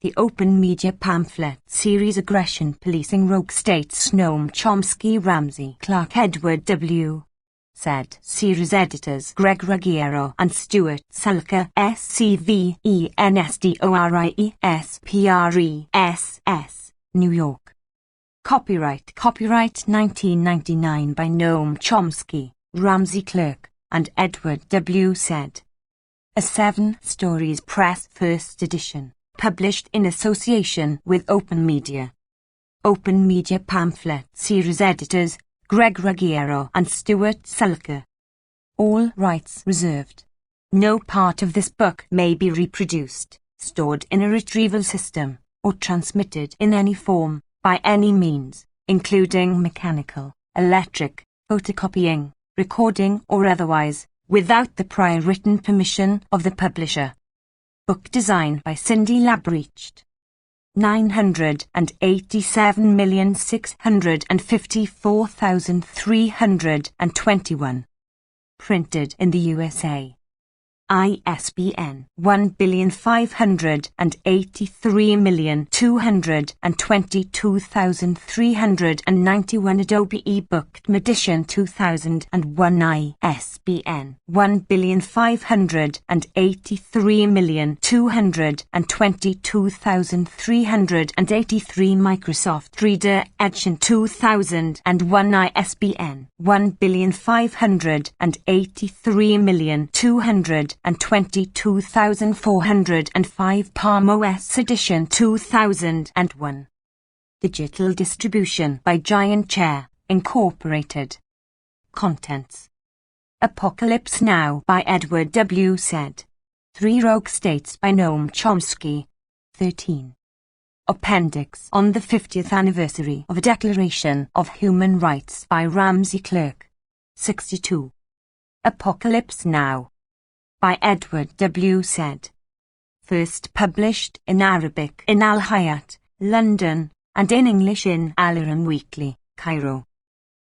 The Open Media Pamphlet Series Aggression Policing Rogue States. Noam Chomsky, Ramsey Clark, Edward W. Said series editors Greg Ruggiero and Stuart Sulker, SCVENSDORIESPRESS, New York. Copyright 1999 by Noam Chomsky, Ramsey Clark, and Edward W. Said. A 7 Stories Press First Edition, published in association with Open Media. Open Media Pamphlet Series editors Greg Ruggiero and Stuart Sulker. All rights reserved. No part of this book may be reproduced, stored in a retrieval system, or transmitted in any form, by any means, including mechanical, electric, photocopying, recording or otherwise, without the prior written permission of the publisher. Book design by Cindy Labreached. 987,654,321. Printed in the USA. ISBN 1,583,222,391. Adobe eBook Edition 2001. ISBN 1,583,222,383. Microsoft Reader Edition 2001. ISBN 1,583,222,405. Palm OS Edition 2001. Digital distribution by Giant Chair, Incorporated. Contents. Apocalypse Now by Edward W. Said. 3 Rogue States by Noam Chomsky. 13. Appendix on the 50th anniversary of a Declaration of Human Rights by Ramsey Clark. 62. Apocalypse Now by Edward W. Said. First published in Arabic in Al Hayat, London, and in English in Al-Iran Weekly, Cairo.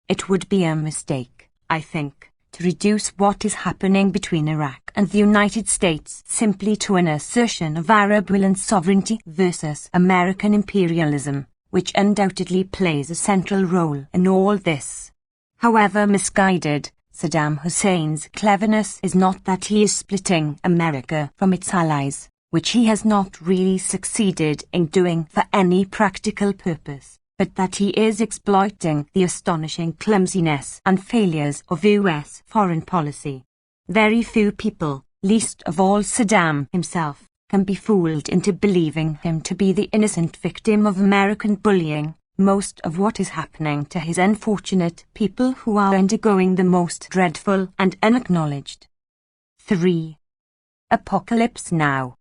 It would be a mistake, I think, to reduce what is happening between Iraq and the United States simply to an assertion of Arab will and sovereignty versus American imperialism, which undoubtedly plays a central role in all this. However misguided, Saddam Hussein's cleverness is not that he is splitting America from its allies, which he has not really succeeded in doing for any practical purpose, but that he is exploiting the astonishing clumsiness and failures of U.S. foreign policy. Very few people, least of all Saddam himself, can be fooled into believing him to be the innocent victim of American bullying. Most of what is happening to his unfortunate people who are undergoing the most dreadful and unacknowledged. 3. Apocalypse Now.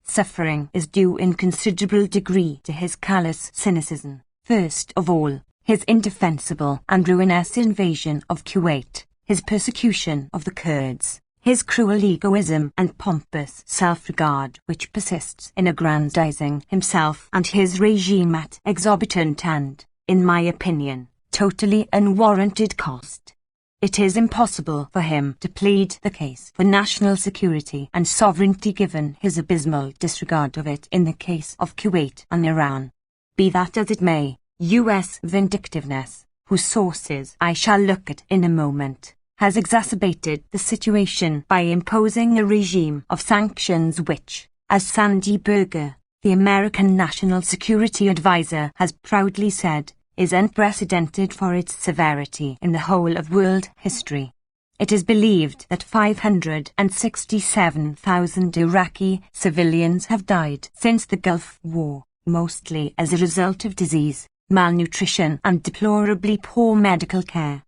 Suffering is due in considerable degree to his callous cynicism. First of all, his indefensible and ruinous invasion of Kuwait, his persecution of the Kurds, his cruel egoism and pompous self-regard which persists in aggrandizing himself and his regime at exorbitant and, in my opinion, totally unwarranted cost. It is impossible for him to plead the case for national security and sovereignty given his abysmal disregard of it in the case of Kuwait and Iran. Be that as it may, U.S. vindictiveness, whose sources I shall look at in a moment, has exacerbated the situation by imposing a regime of sanctions which, as Sandy Berger, the American National Security Advisor, has proudly said, is unprecedented for its severity in the whole of world history. It is believed that 567,000 Iraqi civilians have died since the Gulf War, mostly as a result of disease, malnutrition and deplorably poor medical care.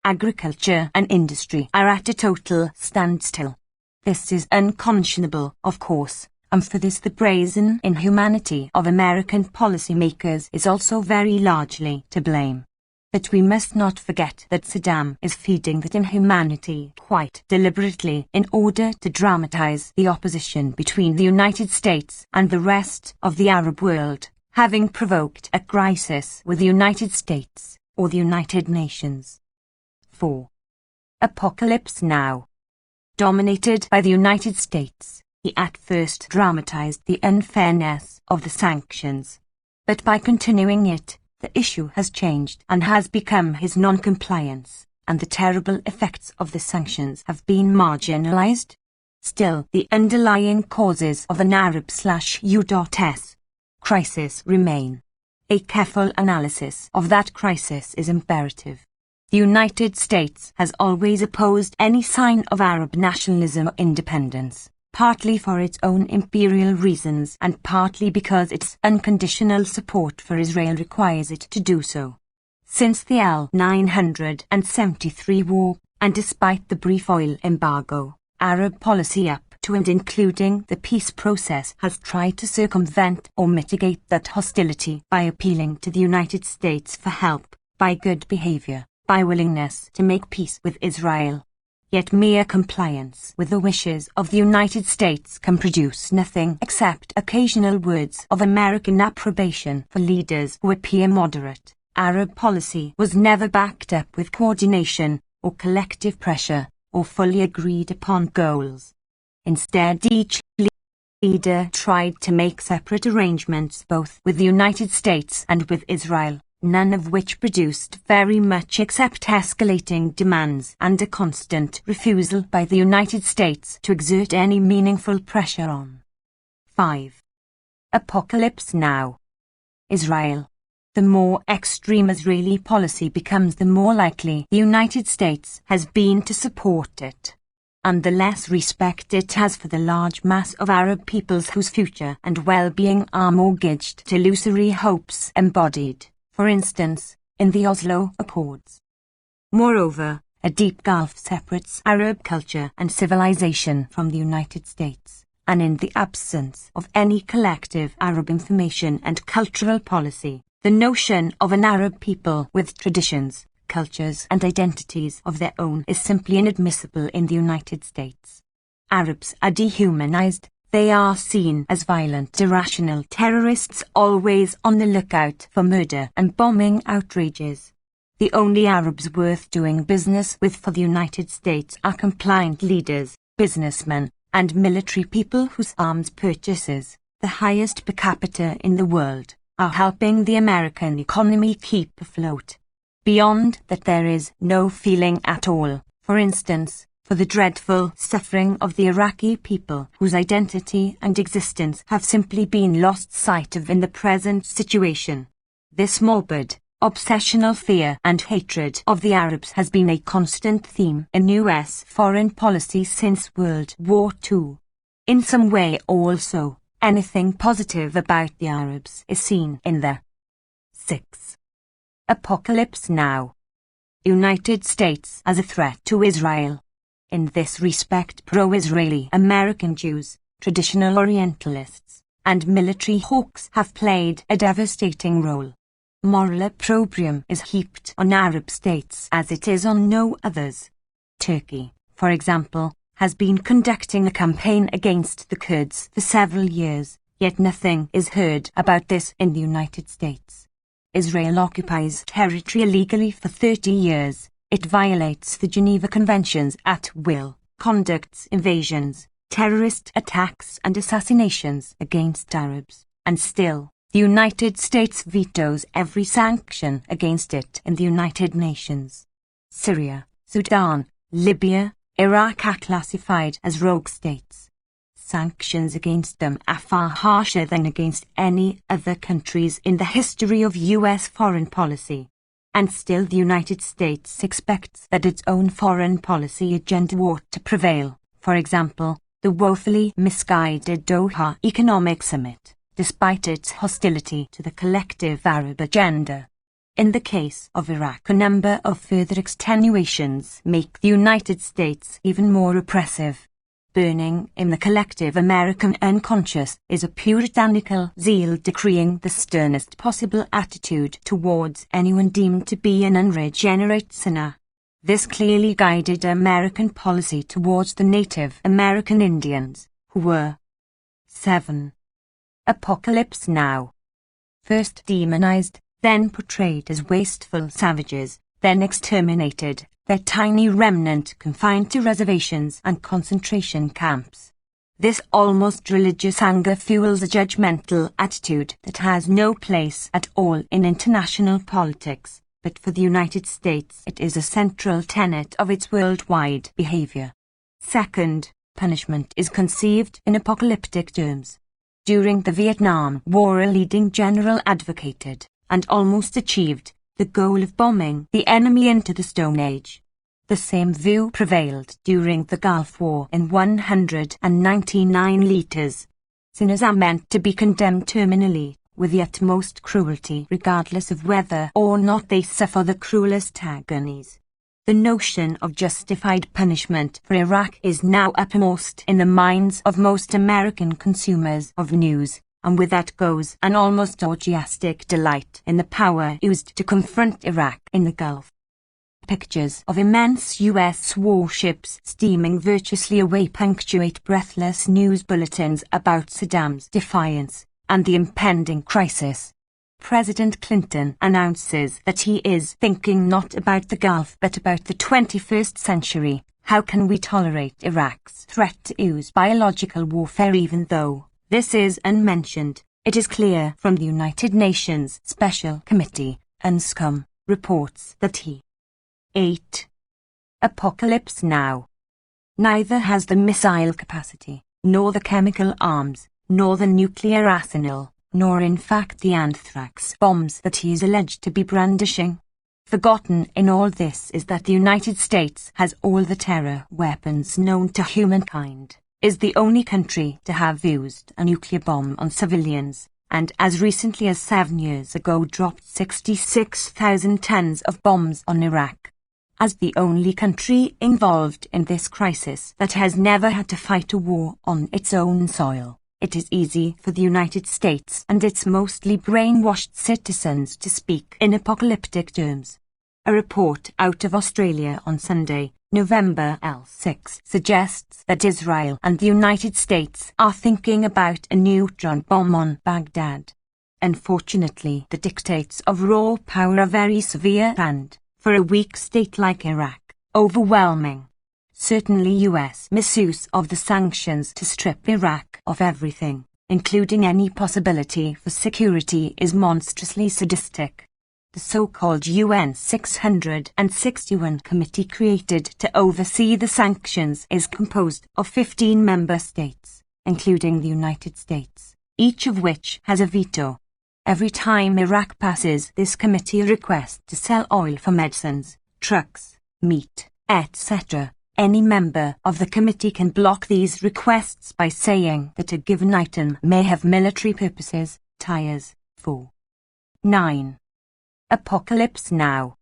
Agriculture and industry are at a total standstill. This is unconscionable, of course, and for this the brazen inhumanity of American policymakers is also very largely to blame. But we must not forget that Saddam is feeding that inhumanity quite deliberately in order to dramatize the opposition between the United States and the rest of the Arab world, having provoked a crisis with the United States or the United Nations. 4. Apocalypse Now. Dominated by the United States, He at first dramatized the unfairness of the sanctions. But by continuing it, the issue has changed and has become his non-compliance, and the terrible effects of the sanctions have been marginalized. Still, the underlying causes of an Arab/U.S. crisis remain. A careful analysis of that crisis is imperative. The United States has always opposed any sign of Arab nationalism or independence, partly for its own imperial reasons and partly because its unconditional support for Israel requires it to do so. Since the L-973 war, and despite the brief oil embargo, Arab policy up to and including the peace process has tried to circumvent or mitigate that hostility by appealing to the United States for help, by good behavior, by willingness to make peace with Israel. Yet mere compliance with the wishes of the United States can produce nothing except occasional words of American approbation for leaders who appear moderate. Arab policy was never backed up with coordination, or collective pressure, or fully agreed upon goals. Instead, each leader tried to make separate arrangements both with the United States and with Israel, none of which produced very much except escalating demands and a constant refusal by the United States to exert any meaningful pressure on. 5. Apocalypse Now. Israel. The more extreme Israeli policy becomes, the more likely the United States has been to support it, and the less respect it has for the large mass of Arab peoples whose future and well-being are mortgaged to illusory hopes embodied, for instance, in the Oslo Accords. Moreover, a deep gulf separates Arab culture and civilization from the United States, and in the absence of any collective Arab information and cultural policy, the notion of an Arab people with traditions, cultures and identities of their own is simply inadmissible in the United States. Arabs are dehumanized. They are seen as violent, irrational terrorists always on the lookout for murder and bombing outrages. The only Arabs worth doing business with for the United States are compliant leaders, businessmen, and military people whose arms purchases, the highest per capita in the world, are helping the American economy keep afloat. Beyond that, there is no feeling at all, for instance, for the dreadful suffering of the Iraqi people whose identity and existence have simply been lost sight of in the present situation. This morbid, obsessional fear and hatred of the Arabs has been a constant theme in U.S. foreign policy since World War II. In some way also, anything positive about the Arabs is seen in the 6. Apocalypse Now. United States as a threat to Israel. In this respect, pro-Israeli American Jews, traditional Orientalists, and military hawks have played a devastating role. Moral opprobrium is heaped on Arab states as it is on no others. Turkey, for example, has been conducting a campaign against the Kurds for several years, yet nothing is heard about this in the United States. Israel occupies territory illegally for 30 years. It violates the Geneva Conventions at will, conducts invasions, terrorist attacks and assassinations against Arabs, and still, the United States vetoes every sanction against it in the United Nations. Syria, Sudan, Libya, Iraq are classified as rogue states. Sanctions against them are far harsher than against any other countries in the history of U.S. foreign policy. And still the United States expects that its own foreign policy agenda ought to prevail, for example, the woefully misguided Doha Economic Summit, despite its hostility to the collective Arab agenda. In the case of Iraq, a number of further extenuations make the United States even more oppressive. Burning in the collective American unconscious is a puritanical zeal decreeing the sternest possible attitude towards anyone deemed to be an unregenerate sinner. This clearly guided American policy towards the Native American Indians, who were 7. Apocalypse Now. First demonized, then portrayed as wasteful savages, then exterminated, their tiny remnant confined to reservations and concentration camps. This almost religious anger fuels a judgmental attitude that has no place at all in international politics, but for the United States it is a central tenet of its worldwide behavior. Second, punishment is conceived in apocalyptic terms. During the Vietnam War, a leading general advocated, and almost achieved, the goal of bombing the enemy into the Stone Age. The same view prevailed during the Gulf War in 199 liters. Sinners are meant to be condemned terminally, with the utmost cruelty, regardless of whether or not they suffer the cruelest agonies. The notion of justified punishment for Iraq is now uppermost in the minds of most American consumers of news, and with that goes an almost orgiastic delight in the power used to confront Iraq in the Gulf. Pictures of immense U.S. warships steaming virtuously away punctuate breathless news bulletins about Saddam's defiance and the impending crisis. President Clinton announces that he is thinking not about the Gulf but about the 21st century. How can we tolerate Iraq's threat to use biological warfare? Even though this is unmentioned, it is clear from the United Nations Special Committee, UNSCOM, reports that he 8. Apocalypse Now. Neither has the missile capacity, nor the chemical arms, nor the nuclear arsenal, nor in fact the anthrax bombs that he is alleged to be brandishing. Forgotten in all this is that the United States has all the terror weapons known to humankind, is the only country to have used a nuclear bomb on civilians, and as recently as 7 years ago dropped 66,000 tons of bombs on Iraq. As the only country involved in this crisis that has never had to fight a war on its own soil, it is easy for the United States and its mostly brainwashed citizens to speak in apocalyptic terms. A report out of Australia on Sunday, November 6, suggests that Israel and the United States are thinking about a neutron bomb on Baghdad. Unfortunately, the dictates of raw power are very severe and, for a weak state like Iraq, overwhelming. Certainly US misuse of the sanctions to strip Iraq of everything, including any possibility for security, is monstrously sadistic. The so-called UN 661 committee created to oversee the sanctions is composed of 15 member states, including the United States, each of which has a veto. Every time Iraq passes this committee a request to sell oil for medicines, trucks, meat, etc., any member of the committee can block these requests by saying that a given item may have military purposes. Tires. 4. 9. Apocalypse Now.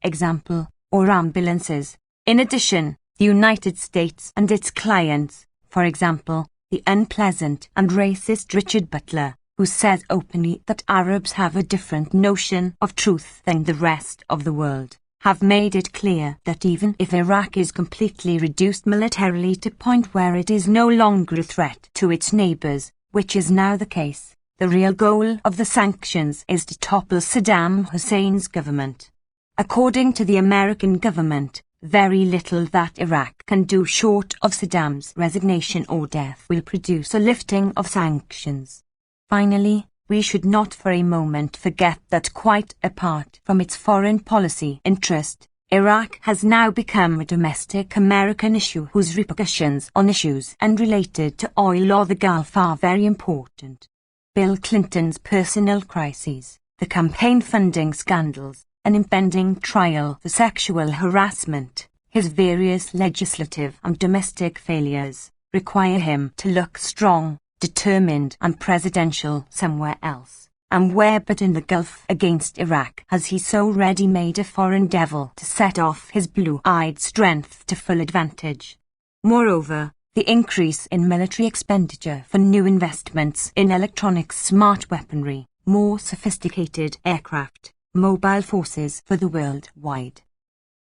Example, or ambulances. In addition, the United States and its clients, for example, the unpleasant and racist Richard Butler, who says openly that Arabs have a different notion of truth than the rest of the world, have made it clear that even if Iraq is completely reduced militarily to a point where it is no longer a threat to its neighbors, which is now the case, the real goal of the sanctions is to topple Saddam Hussein's government. According to the American government, very little that Iraq can do short of Saddam's resignation or death will produce a lifting of sanctions. Finally, we should not for a moment forget that quite apart from its foreign policy interest, Iraq has now become a domestic American issue whose repercussions on issues unrelated to oil or the Gulf are very important. Bill Clinton's personal crises, the campaign funding scandals, an impending trial for sexual harassment, his various legislative and domestic failures, require him to look strong, determined and presidential somewhere else. And where but in the Gulf against Iraq has he so ready made a foreign devil to set off his blue-eyed strength to full advantage? Moreover, the increase in military expenditure for new investments in electronics, smart weaponry, more sophisticated aircraft, mobile forces for the world-wide.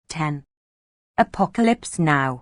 10. Apocalypse Now.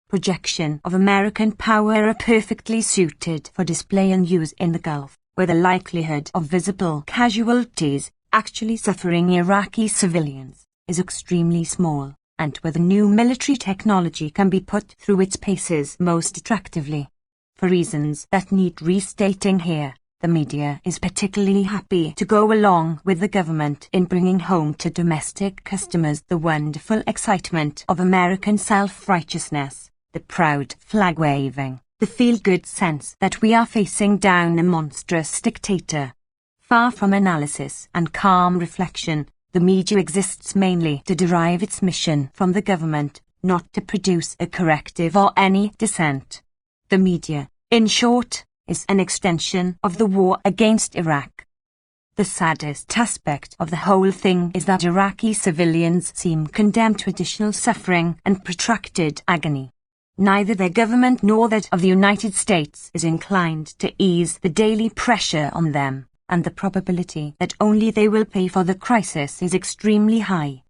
Projection of American power are perfectly suited for display and use in the Gulf, where the likelihood of visible casualties actually suffering Iraqi civilians is extremely small, and where the new military technology can be put through its paces most attractively. For reasons that need restating here, the media is particularly happy to go along with the government in bringing home to domestic customers the wonderful excitement of American self-righteousness, the proud flag-waving, the feel-good sense that we are facing down a monstrous dictator. Far from analysis and calm reflection, the media exists mainly to derive its mission from the government, not to produce a corrective or any dissent. The media, in short, is an extension of the war against Iraq. The saddest aspect of the whole thing is that Iraqi civilians seem condemned to additional suffering and protracted agony. Neither their government nor that of the United States is inclined to ease the daily pressure on them, and the probability that only they will pay for the crisis is extremely high.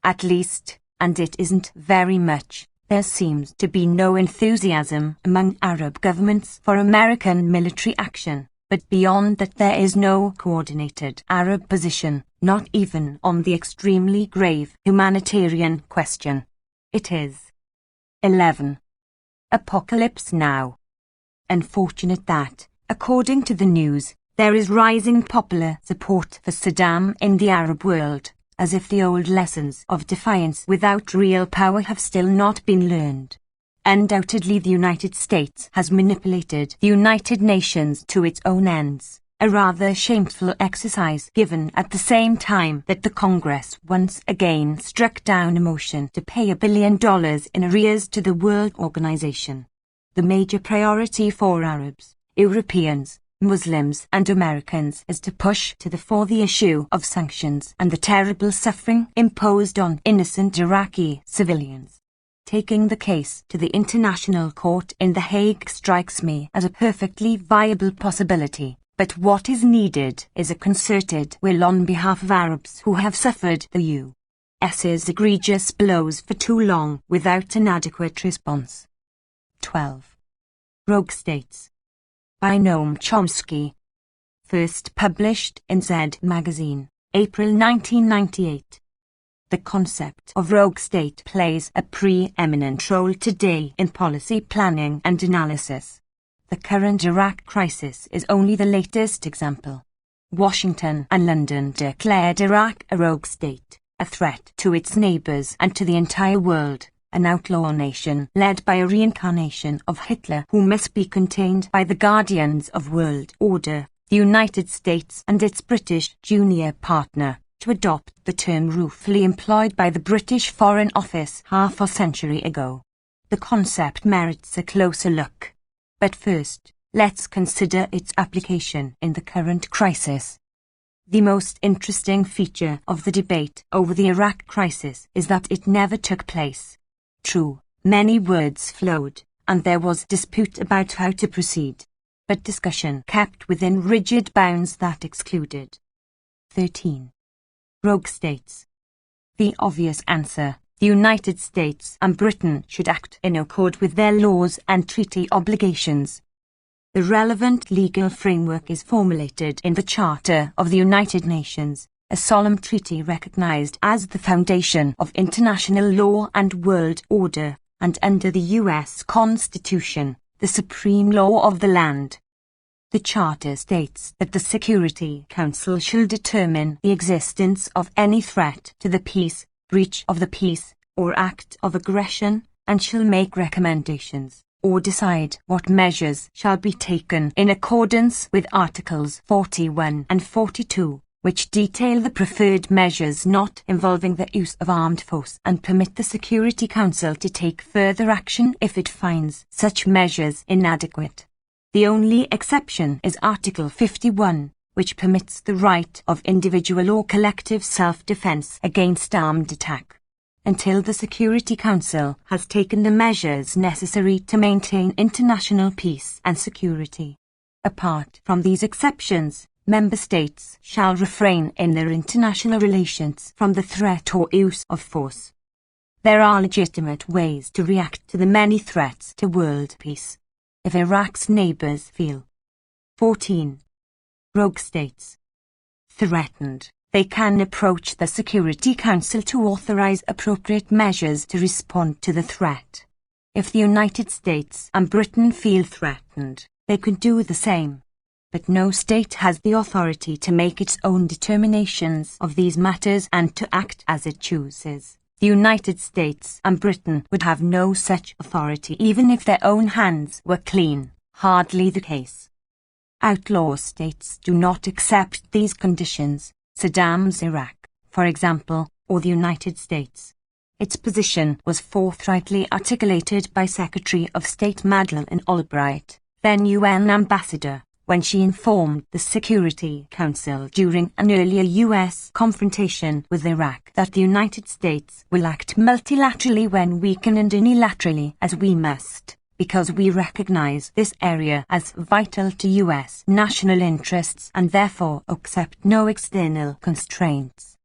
At least, and it isn't very much, there seems to be no enthusiasm among Arab governments for American military action, but beyond that there is no coordinated Arab position, not even on the extremely grave humanitarian question. It is 11. Apocalypse Now. Unfortunate that, according to the news, there is rising popular support for Saddam in the Arab world, as if the old lessons of defiance without real power have still not been learned. Undoubtedly the United States has manipulated the United Nations to its own ends, a rather shameful exercise given at the same time that the Congress once again struck down a motion to pay $1 billion in arrears to the World Organization. The major priority for Arabs, Europeans, Muslims and Americans is to push to the fore the issue of sanctions and the terrible suffering imposed on innocent Iraqi civilians. Taking the case to the International Court in The Hague strikes me as a perfectly viable possibility, but what is needed is a concerted will on behalf of Arabs who have suffered the U.S.'s egregious blows for too long without an adequate response. 12. Rogue States. By Noam Chomsky. First published in Z magazine, April 1998. The concept of rogue state plays a preeminent role today in policy planning and analysis. The current Iraq crisis is only the latest example. Washington and London declared Iraq a rogue state, a threat to its neighbors and to the entire world. An outlaw nation led by a reincarnation of Hitler who must be contained by the guardians of world order, the United States and its British junior partner, to adopt the term ruefully employed by the British Foreign Office half a century ago. The concept merits a closer look. But first, let's consider its application in the current crisis. The most interesting feature of the debate over the Iraq crisis is that it never took place. True, many words flowed, and there was dispute about how to proceed, but discussion kept within rigid bounds that excluded. 13. Rogue states. The obvious answer, the United States and Britain should act in accord with their laws and treaty obligations. The relevant legal framework is formulated in the Charter of the United Nations, a solemn treaty recognized as the foundation of international law and world order, and under the U.S. Constitution, the supreme law of the land. The Charter states that the Security Council shall determine the existence of any threat to the peace, breach of the peace, or act of aggression, and shall make recommendations, or decide what measures shall be taken in accordance with Articles 41 and 42. Which detail the preferred measures not involving the use of armed force and permit the Security Council to take further action if it finds such measures inadequate. The only exception is Article 51, which permits the right of individual or collective self-defense against armed attack. Until the Security Council has taken the measures necessary to maintain international peace and security. Apart from these exceptions, Member States shall refrain in their international relations from the threat or use of force. There are legitimate ways to react to the many threats to world peace. If Iraq's neighbors feel 14. Rogue states threatened, they can approach the Security Council to authorize appropriate measures to respond to the threat. If the United States and Britain feel threatened, they could do the same. But no state has the authority to make its own determinations of these matters and to act as it chooses. The United States and Britain would have no such authority even if their own hands were clean. Hardly the case. Outlaw states do not accept these conditions. Saddam's Iraq, for example, or the United States. Its position was forthrightly articulated by Secretary of State Madeleine Albright, then UN ambassador, when she informed the Security Council during an earlier U.S. confrontation with Iraq that the United States will act multilaterally when weakened and unilaterally as we must, because we recognize this area as vital to U.S. national interests and therefore accept no external constraints.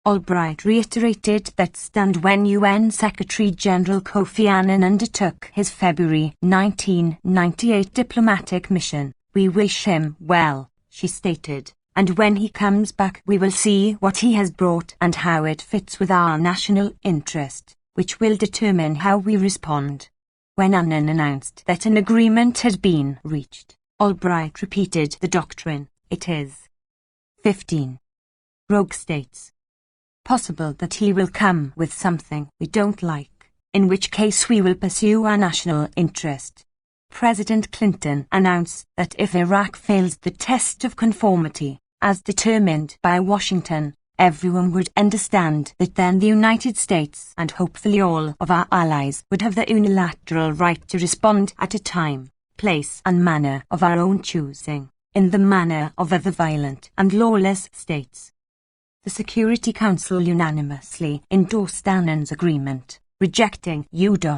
Albright reiterated that stand when UN Secretary-General Kofi Annan undertook his February 1998 diplomatic mission. We wish him well, she stated, and when he comes back we will see what he has brought and how it fits with our national interest, which will determine how we respond. When Annan announced that an agreement had been reached, Albright repeated the doctrine, it is 15. Rogue states. Possible that he will come with something we don't like, in which case we will pursue our national interest. President Clinton announced that if Iraq fails the test of conformity, as determined by Washington, everyone would understand that then the United States and hopefully all of our allies would have the unilateral right to respond at a time, place and manner of our own choosing, in the manner of other violent and lawless states. The Security Council unanimously endorsed Annan's agreement, rejecting U.S./U.K.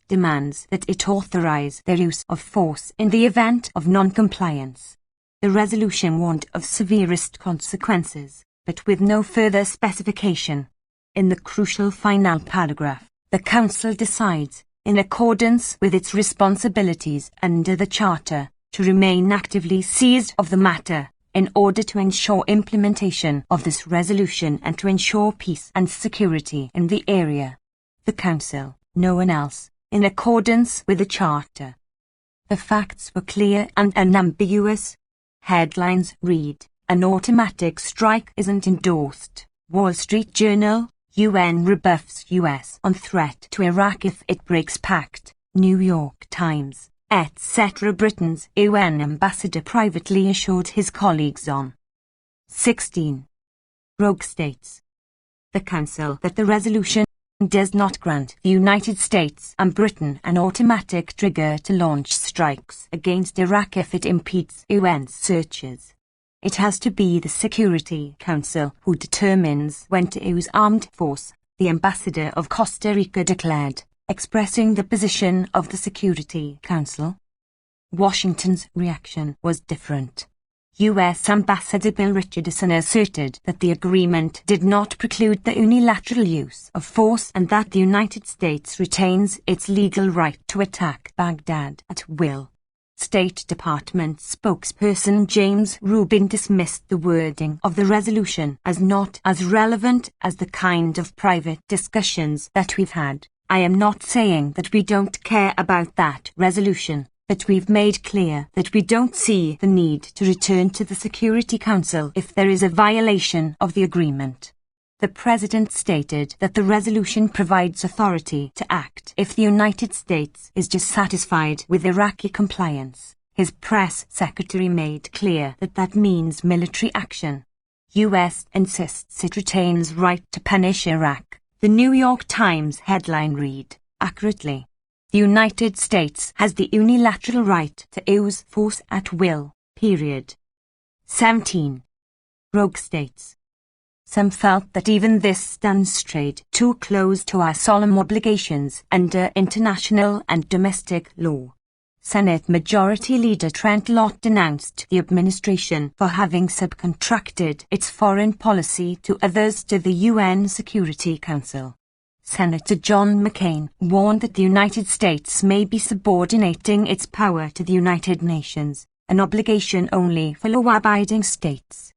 demands that it authorize the use of force in the event of non-compliance. The resolution warned of severest consequences, but with no further specification. In the crucial final paragraph, the Council decides, in accordance with its responsibilities under the Charter, to remain actively seized of the matter, in order to ensure implementation of this resolution and to ensure peace and security in the area. The Council, no one else, in accordance with the Charter. The facts were clear and unambiguous. Headlines read, "An automatic strike isn't endorsed." Wall Street Journal, UN rebuffs US on threat to Iraq if it breaks pact. New York Times, etc. Britain's UN ambassador privately assured his colleagues on 16. Rogue states. The Council that the resolution does not grant the United States and Britain an automatic trigger to launch strikes against Iraq if it impedes UN searches. It has to be the Security Council who determines when to use armed force, the ambassador of Costa Rica declared, expressing the position of the Security Council. Washington's reaction was different. U.S. Ambassador Bill Richardson asserted that the agreement did not preclude the unilateral use of force and that the United States retains its legal right to attack Baghdad at will. State Department spokesperson James Rubin dismissed the wording of the resolution as not as relevant as the kind of private discussions that we've had. I am not saying that we don't care about that resolution, but we've made clear that we don't see the need to return to the Security Council if there is a violation of the agreement. The President stated that the resolution provides authority to act if the United States is dissatisfied with Iraqi compliance. His press secretary made clear that that means military action. U.S. insists it retains right to punish Iraq. The New York Times headline read, accurately, "The United States has the unilateral right to use force at will, period." 17. Rogue states. Some felt that even this strayed too close to our solemn obligations under international and domestic law. Senate Majority Leader Trent Lott denounced the administration for having subcontracted its foreign policy to others to the UN Security Council. Senator John McCain warned that the United States may be subordinating its power to the United Nations, an obligation only for law-abiding states.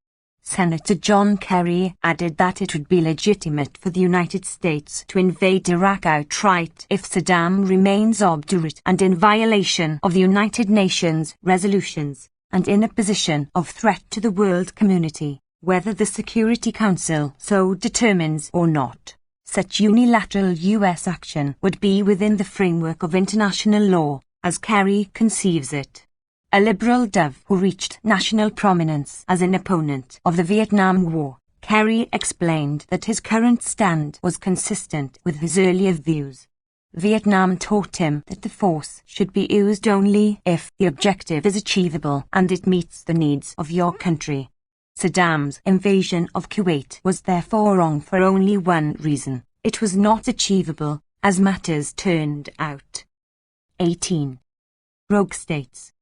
Senator John Kerry added that it would be legitimate for the United States to invade Iraq outright if Saddam remains obdurate and in violation of the United Nations resolutions, and in a position of threat to the world community, whether the Security Council so determines or not. Such unilateral U.S. action would be within the framework of international law, as Kerry conceives it. A liberal dove who reached national prominence as an opponent of the Vietnam War, Kerry explained that his current stand was consistent with his earlier views. Vietnam taught him that the force should be used only if the objective is achievable and it meets the needs of your country. Saddam's invasion of Kuwait was therefore wrong for only one reason: it was not achievable, as matters turned out. 18. Rogue states.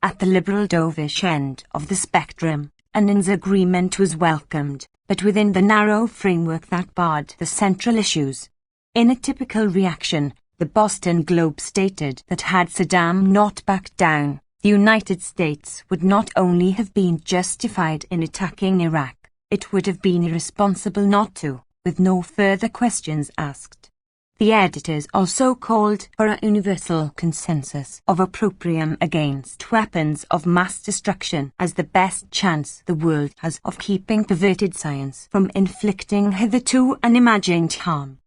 At the liberal dovish end of the spectrum, an agreement was welcomed, but within the narrow framework that barred the central issues. In a typical reaction, the Boston Globe stated that had Saddam not backed down, the United States would not only have been justified in attacking Iraq, it would have been irresponsible not to, with no further questions asked. The editors also called for a universal consensus of opprobrium against weapons of mass destruction as the best chance the world has of keeping perverted science from inflicting hitherto unimagined harm.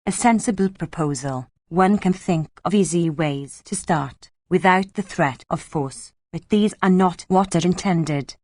A sensible proposal. One can think of easy ways to start, without the threat of force, but these are not what are intended.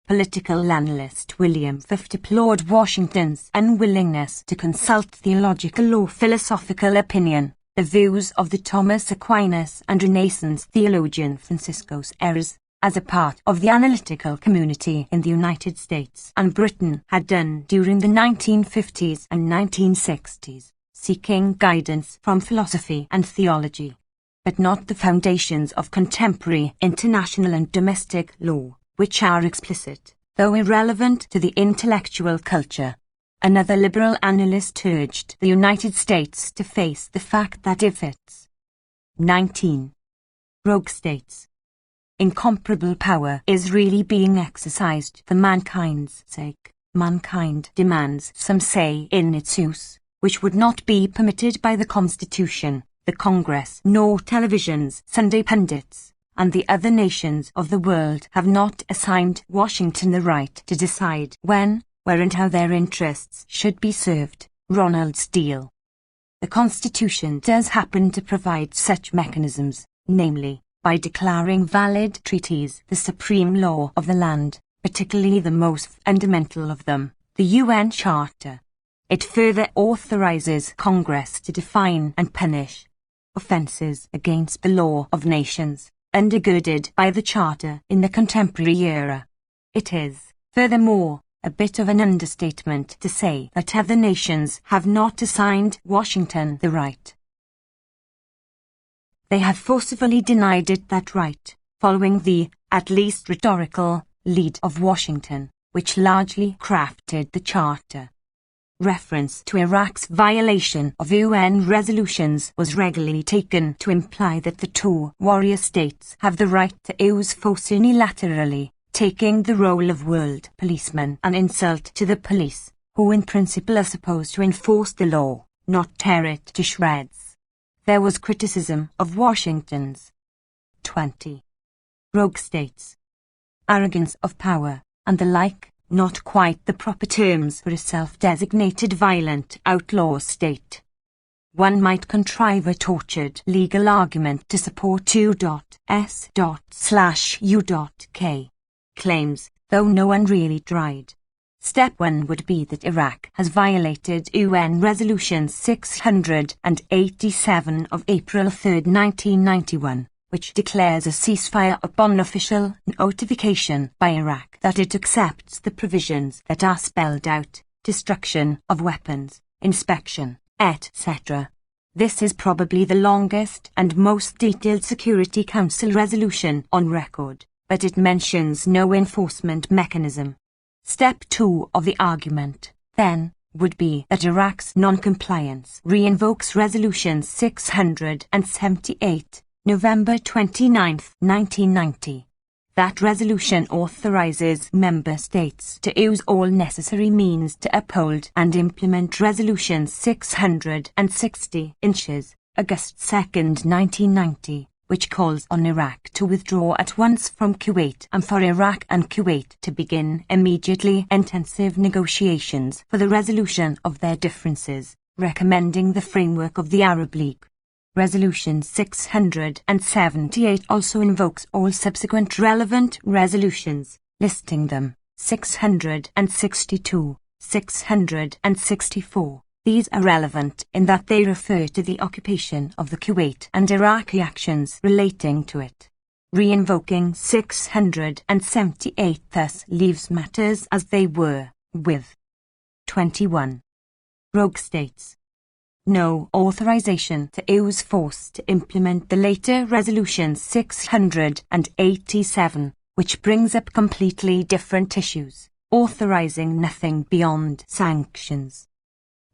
Political analyst William F. deplored Washington's unwillingness to consult theological or philosophical opinion, the views of the Thomas Aquinas and Renaissance theologian Francisco Serres, as a part of the analytical community in the United States and Britain had done during the 1950s and 1960s, seeking guidance from philosophy and theology, but not the foundations of contemporary international and domestic law, which are explicit, though irrelevant to the intellectual culture. Another liberal analyst urged the United States to face the fact that if its 19. Rogue states. Incomparable power is really being exercised for mankind's sake. Mankind demands some say in its use, which would not be permitted by the Constitution, the Congress, nor television's Sunday pundits, and the other nations of the world have not assigned Washington the right to decide when, where and how their interests should be served. Ronald Steele. The Constitution does happen to provide such mechanisms, namely, by declaring valid treaties the supreme law of the land, particularly the most fundamental of them, the UN Charter. It further authorizes Congress to define and punish offenses against the law of nations, undergirded by the Charter in the contemporary era. It is, furthermore, a bit of an understatement to say that other nations have not assigned Washington the right. They have forcibly denied it that right, following the, at least rhetorical, lead of Washington, which largely crafted the Charter. Reference to Iraq's violation of UN resolutions was regularly taken to imply that the two warrior states have the right to use force unilaterally, taking the role of world policemen, an insult to the police, who in principle are supposed to enforce the law, not tear it to shreds. There was criticism of Washington's 20. Rogue states. Arrogance of power, and the like. Not quite the proper terms for a self-designated violent outlaw state. One might contrive a tortured legal argument to support U.S./U.K. claims, though no one really tried. Step 1 would be that Iraq has violated UN Resolution 687 of April 3, 1991. Which declares a ceasefire upon official notification by Iraq that it accepts the provisions that are spelled out: destruction of weapons, inspection, etc. This is probably the longest and most detailed Security Council resolution on record, but it mentions no enforcement mechanism. Step 2 of the argument, then, would be that Iraq's non-compliance re-invokes Resolution 678, November 29, 1990. That resolution authorizes member states to use all necessary means to uphold and implement Resolution 660 inches, August 2, 1990, which calls on Iraq to withdraw at once from Kuwait and for Iraq and Kuwait to begin immediately intensive negotiations for the resolution of their differences, recommending the framework of the Arab League. Resolution 678 also invokes all subsequent relevant resolutions, listing them, 662, 664. These are relevant in that they refer to the occupation of the Kuwait and Iraqi actions relating to it. Re-invoking 678 thus leaves matters as they were, with 21. Rogue states. No authorization to use force to implement the later Resolution 687, which brings up completely different issues, authorizing nothing beyond sanctions.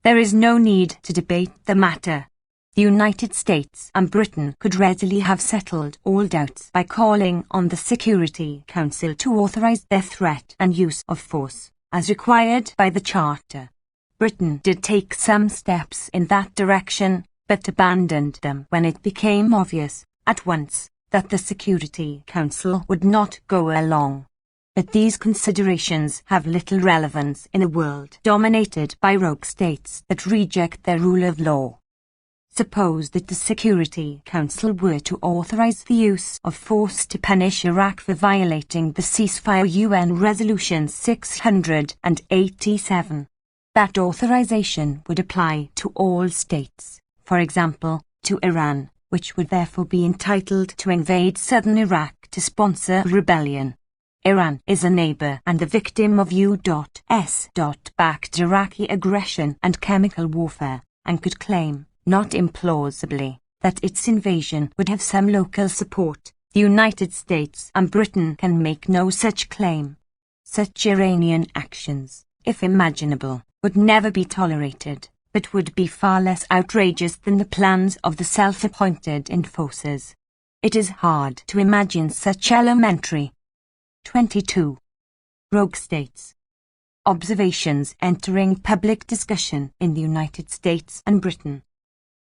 There is no need to debate the matter. The United States and Britain could readily have settled all doubts by calling on the Security Council to authorize their threat and use of force, as required by the Charter. Britain did take some steps in that direction, but abandoned them when it became obvious, at once, that the Security Council would not go along. But these considerations have little relevance in a world dominated by rogue states that reject their rule of law. Suppose that the Security Council were to authorize the use of force to punish Iraq for violating the ceasefire UN Resolution 687. That authorization would apply to all states, for example, to Iran, which would therefore be entitled to invade southern Iraq to sponsor rebellion. Iran is a neighbor and the victim of U.S.-backed Iraqi aggression and chemical warfare, and could claim, not implausibly, that its invasion would have some local support. The United States and Britain can make no such claim. Such Iranian actions, if imaginable, would never be tolerated, but would be far less outrageous than the plans of the self-appointed enforcers. It is hard to imagine such elementary. 22. Rogue states. Observations entering public discussion in the United States and Britain.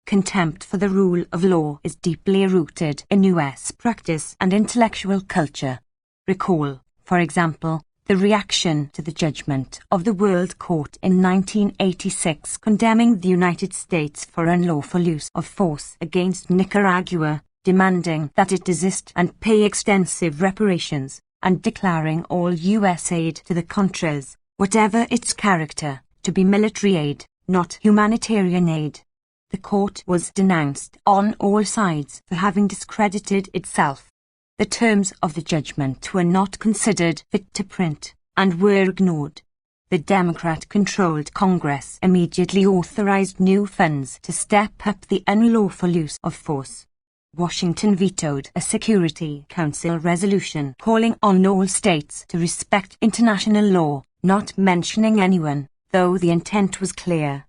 Contempt for the rule of law is deeply rooted in U.S. practice and intellectual culture. Recall, for example, the reaction to the judgment of the World Court in 1986 condemning the United States for unlawful use of force against Nicaragua, demanding that it desist and pay extensive reparations, and declaring all U.S. aid to the Contras, whatever its character, to be military aid, not humanitarian aid. The court was denounced on all sides for having discredited itself. The terms of the judgment were not considered fit to print, and were ignored. The Democrat-controlled Congress immediately authorized new funds to step up the unlawful use of force. Washington vetoed a Security Council resolution calling on all states to respect international law, not mentioning anyone, though the intent was clear.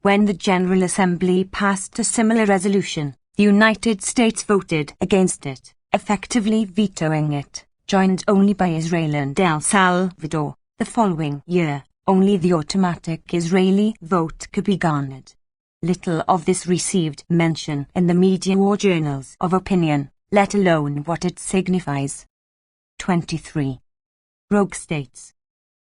When the General Assembly passed a similar resolution, the United States voted against it, effectively vetoing it, joined only by Israel and El Salvador. The following year, only the automatic Israeli vote could be garnered. Little of this received mention in the media or journals of opinion, let alone what it signifies. 23. Rogue states.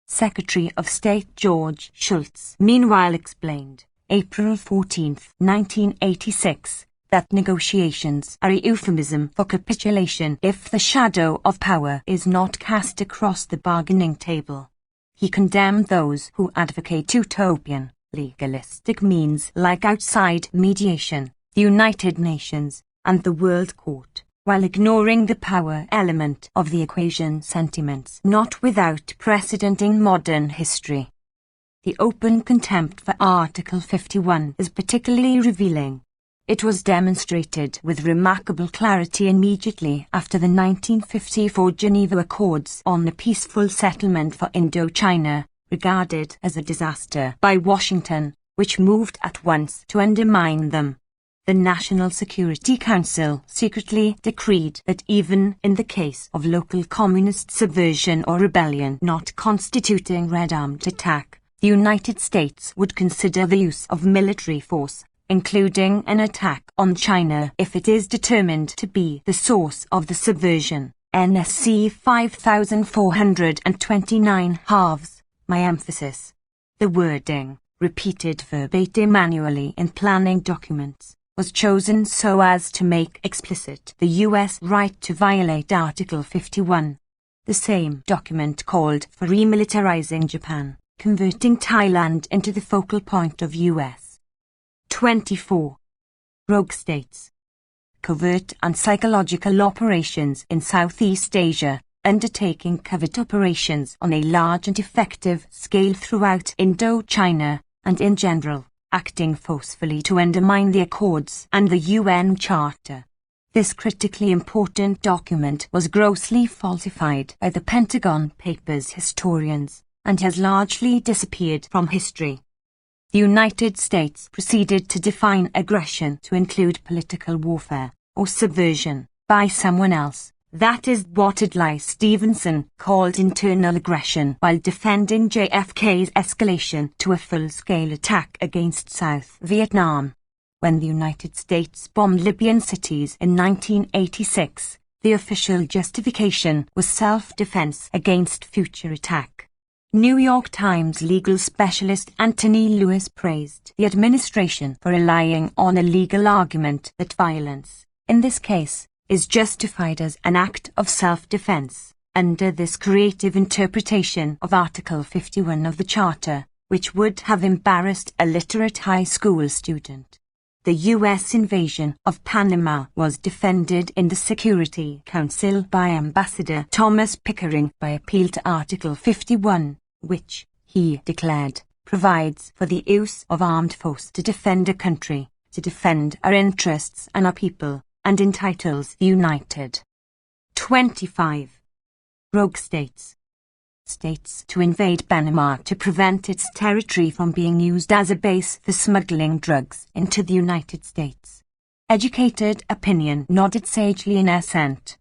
Secretary of State George Shultz meanwhile explained, April 14, 1986, that negotiations are a euphemism for capitulation if the shadow of power is not cast across the bargaining table. He condemned those who advocate utopian, legalistic means like outside mediation, the United Nations, and the World Court, while ignoring the power element of the equation, sentiments not without precedent in modern history. The open contempt for Article 51 is particularly revealing. It was demonstrated with remarkable clarity immediately after the 1954 Geneva Accords on a peaceful settlement for Indochina, regarded as a disaster by Washington, which moved at once to undermine them. The National Security Council secretly decreed that even in the case of local communist subversion or rebellion not constituting red-armed attack, the United States would consider the use of military force, including an attack on China, if it is determined to be the source of the subversion. NSC 5429 halves, my emphasis. The wording, repeated verbatim manually in planning documents, was chosen so as to make explicit the U.S. right to violate Article 51. The same document called for remilitarizing Japan, converting Thailand into the focal point of U.S. 24. Rogue states. Covert and psychological operations in Southeast Asia, undertaking covert operations on a large and effective scale throughout Indochina, and in general, acting forcefully to undermine the Accords and the UN Charter. This critically important document was grossly falsified by the Pentagon Papers historians, and has largely disappeared from history. The United States proceeded to define aggression to include political warfare, or subversion, by someone else. That is what Adlai Stevenson called internal aggression, while defending JFK's escalation to a full-scale attack against South Vietnam. When the United States bombed Libyan cities in 1986, the official justification was self-defense against future attack. New York Times legal specialist Anthony Lewis praised the administration for relying on a legal argument that violence, in this case, is justified as an act of self-defense, under this creative interpretation of Article 51 of the Charter, which would have embarrassed a literate high school student. The U.S. invasion of Panama was defended in the Security Council by Ambassador Thomas Pickering by appeal to Article 51, which, he declared, provides for the use of armed force to defend a country, to defend our interests and our people, and entitles the United 25 rogue states. States to invade Panama to prevent its territory from being used as a base for smuggling drugs into the United States. Educated opinion nodded sagely in assent.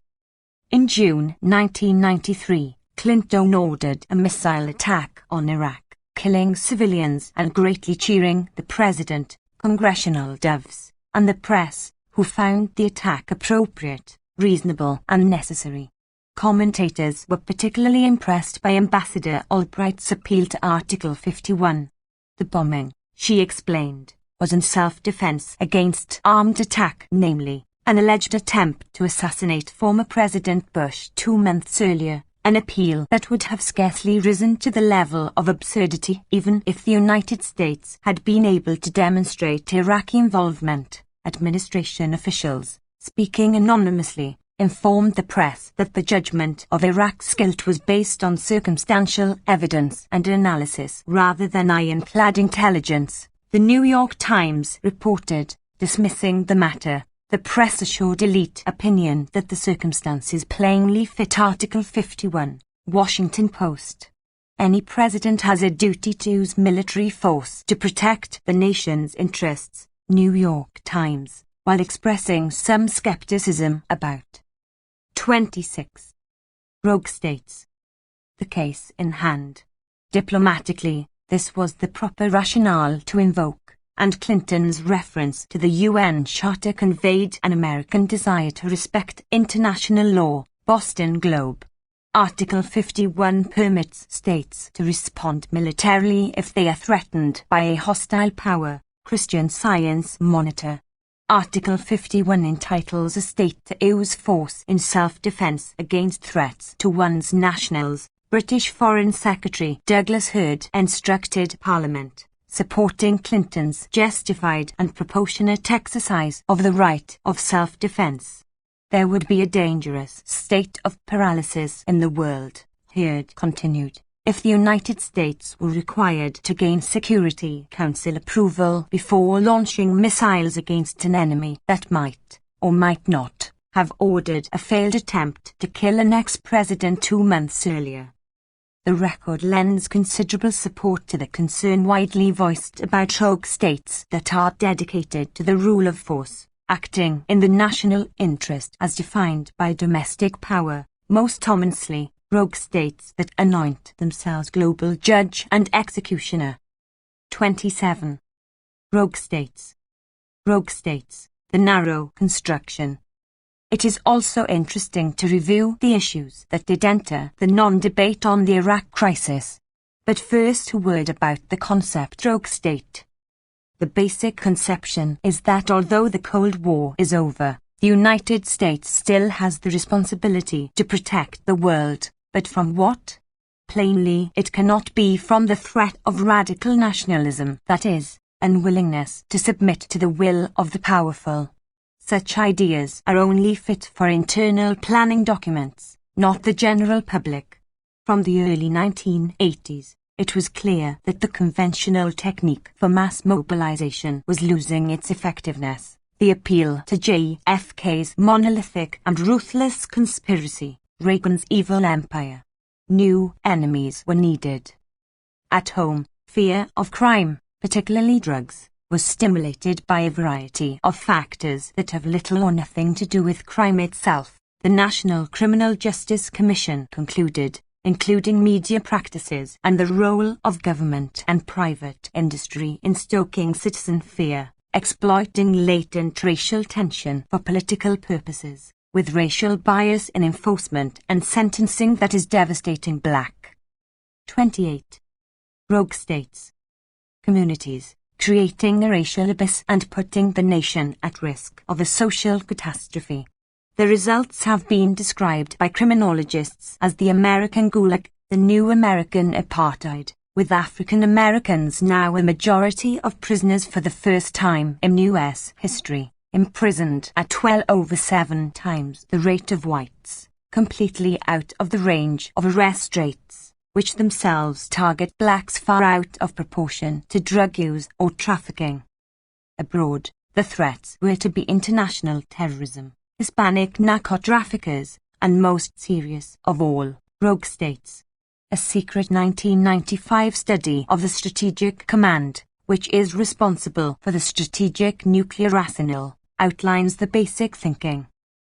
In June 1993, Clinton ordered a missile attack on Iraq, killing civilians and greatly cheering the president, congressional doves, and the press, who found the attack appropriate, reasonable, and necessary. Commentators were particularly impressed by Ambassador Albright's appeal to Article 51. The bombing, she explained, was in self-defense against armed attack, namely, an alleged attempt to assassinate former President Bush 2 months earlier, an appeal that would have scarcely risen to the level of absurdity even if the United States had been able to demonstrate Iraqi involvement. Administration officials, speaking anonymously, informed the press that the judgment of Iraq's guilt was based on circumstantial evidence and analysis rather than ironclad intelligence. The New York Times reported, dismissing the matter. The press assured elite opinion that the circumstances plainly fit Article 51. Washington Post. Any president has a duty to use military force to protect the nation's interests. New York Times, while expressing some skepticism about 26 rogue states. The case in hand. Diplomatically, this was the proper rationale to invoke, and Clinton's reference to the UN Charter conveyed an American desire to respect international law. Boston Globe. Article 51 permits states to respond militarily if they are threatened by a hostile power. Christian Science Monitor. Article 51 entitles a state to use force in self-defense against threats to one's nationals. British Foreign Secretary Douglas Hurd instructed Parliament, supporting Clinton's justified and proportionate exercise of the right of self-defense. There would be a dangerous state of paralysis in the world, Hurd continued, if the United States were required to gain Security Council approval before launching missiles against an enemy that might, or might not, have ordered a failed attempt to kill an ex-president 2 months earlier. The record lends considerable support to the concern widely voiced about rogue states that are dedicated to the rule of force, acting in the national interest as defined by domestic power, most ominously, rogue states that anoint themselves global judge and executioner. 27. Rogue states. Rogue states, the narrow construction. It is also interesting to review the issues that did enter the non-debate on the Iraq crisis. But first a word about the concept rogue state. The basic conception is that although the Cold War is over, the United States still has the responsibility to protect the world, but from what? Plainly, it cannot be from the threat of radical nationalism, that is, unwillingness to submit to the will of the powerful. Such ideas are only fit for internal planning documents, not the general public. From the early 1980s, it was clear that the conventional technique for mass mobilization was losing its effectiveness. The appeal to JFK's monolithic and ruthless conspiracy, Reagan's evil empire. New enemies were needed. At home, fear of crime, particularly drugs, was stimulated by a variety of factors that have little or nothing to do with crime itself, the National Criminal Justice Commission concluded, including media practices and the role of government and private industry in stoking citizen fear, exploiting latent racial tension for political purposes, with racial bias in enforcement and sentencing that is devastating black. 28. Rogue states. Communities, creating a racial abyss and putting the nation at risk of a social catastrophe. The results have been described by criminologists as the American Gulag, the new American apartheid, with African Americans now a majority of prisoners for the first time in U.S. history, imprisoned at well over 7 times the rate of whites, completely out of the range of arrest rates, which themselves target blacks far out of proportion to drug use or trafficking. Abroad, the threats were to be international terrorism, Hispanic narco-traffickers, and most serious of all, rogue states. A secret 1995 study of the Strategic Command, which is responsible for the strategic nuclear arsenal, outlines the basic thinking.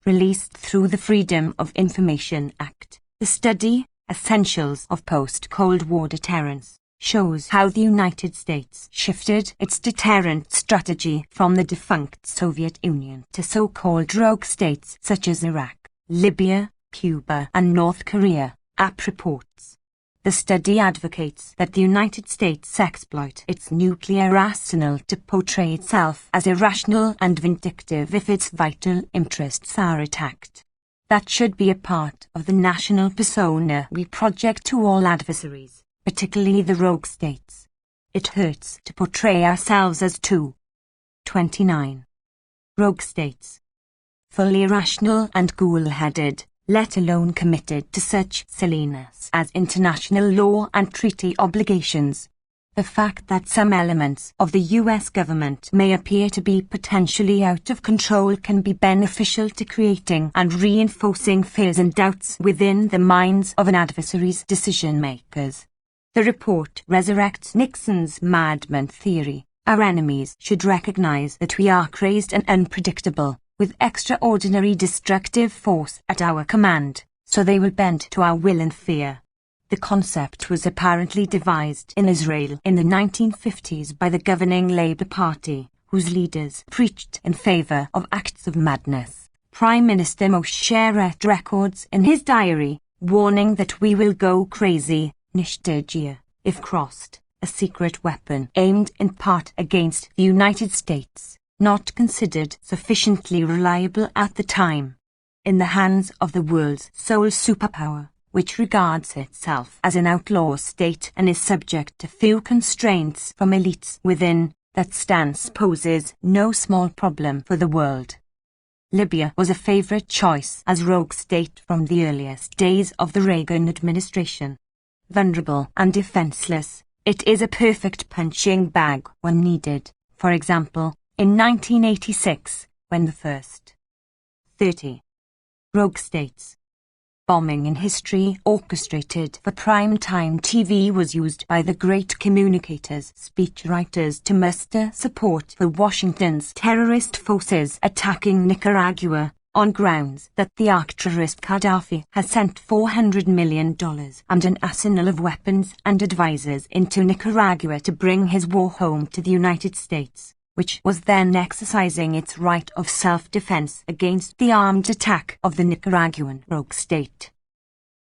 Released through the Freedom of Information Act, the study, Essentials of Post-Cold War Deterrence, shows how the United States shifted its deterrent strategy from the defunct Soviet Union to so-called rogue states such as Iraq, Libya, Cuba, and North Korea, AP reports. The study advocates that the United States exploit its nuclear arsenal to portray itself as irrational and vindictive if its vital interests are attacked. That should be a part of the national persona we project to all adversaries, particularly the rogue states. It hurts to portray ourselves as 29. Rogue states. Fully irrational and ghoul-headed, let alone committed to such silliness as international law and treaty obligations. The fact that some elements of the U.S. government may appear to be potentially out of control can be beneficial to creating and reinforcing fears and doubts within the minds of an adversary's decision-makers. The report resurrects Nixon's madman theory. Our enemies should recognize that we are crazed and unpredictable, with extraordinary destructive force at our command, so they will bend to our will and fear. The concept was apparently devised in Israel in the 1950s by the governing Labour Party, whose leaders preached in favour of acts of madness. Prime Minister Moshe Eret records in his diary, warning that we will go crazy, Nishtergia, if crossed, a secret weapon aimed in part against the United States, not considered sufficiently reliable at the time. In the hands of the world's sole superpower, which regards itself as an outlaw state and is subject to few constraints from elites within, that stance poses no small problem for the world. Libya was a favorite choice as rogue state from the earliest days of the Reagan administration. Vulnerable and defenseless, it is a perfect punching bag when needed, for example, in 1986, when the first 30 rogue states bombing in history orchestrated for prime-time TV was used by the great communicators, speechwriters to muster support for Washington's terrorist forces attacking Nicaragua, on grounds that the arch-terrorist Gaddafi has sent $400 million and an arsenal of weapons and advisors into Nicaragua to bring his war home to the United States, which was then exercising its right of self-defense against the armed attack of the Nicaraguan rogue state.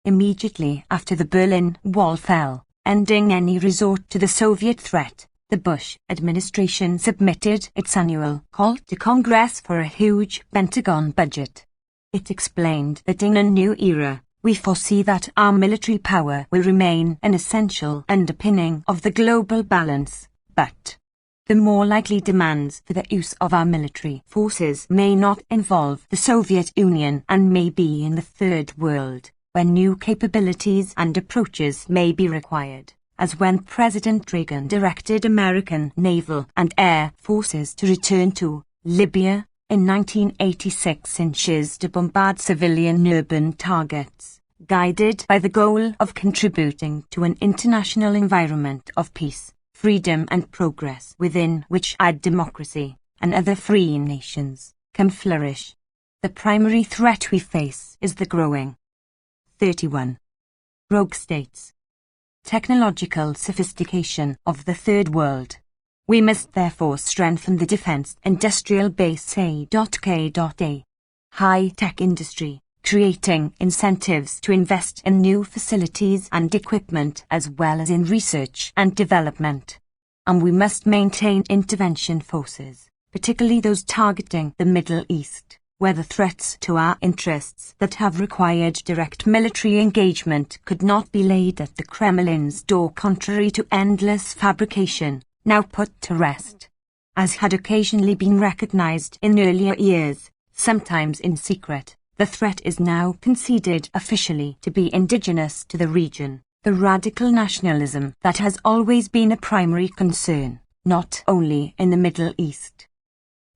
Immediately after the Berlin Wall fell, ending any resort to the Soviet threat, the Bush administration submitted its annual call to Congress for a huge Pentagon budget. It explained that in a new era, we foresee that our military power will remain an essential underpinning of the global balance, but the more likely demands for the use of our military forces may not involve the Soviet Union and may be in the Third World, where new capabilities and approaches may be required, as when President Reagan directed American naval and air forces to return to Libya in 1986 in ships to bombard civilian urban targets, guided by the goal of contributing to an international environment of peace, freedom and progress within which our democracy and other free nations can flourish. The primary threat we face is the growing 31. Rogue states. Technological sophistication of the Third World. We must therefore strengthen the defense industrial base A.K.A. high-tech industry, creating incentives to invest in new facilities and equipment as well as in research and development. And we must maintain intervention forces, particularly those targeting the Middle East, where the threats to our interests that have required direct military engagement could not be laid at the Kremlin's door, contrary to endless fabrication, now put to rest. As had occasionally been recognized in earlier years, sometimes in secret, the threat is now conceded officially to be indigenous to the region, the radical nationalism that has always been a primary concern, not only in the Middle East.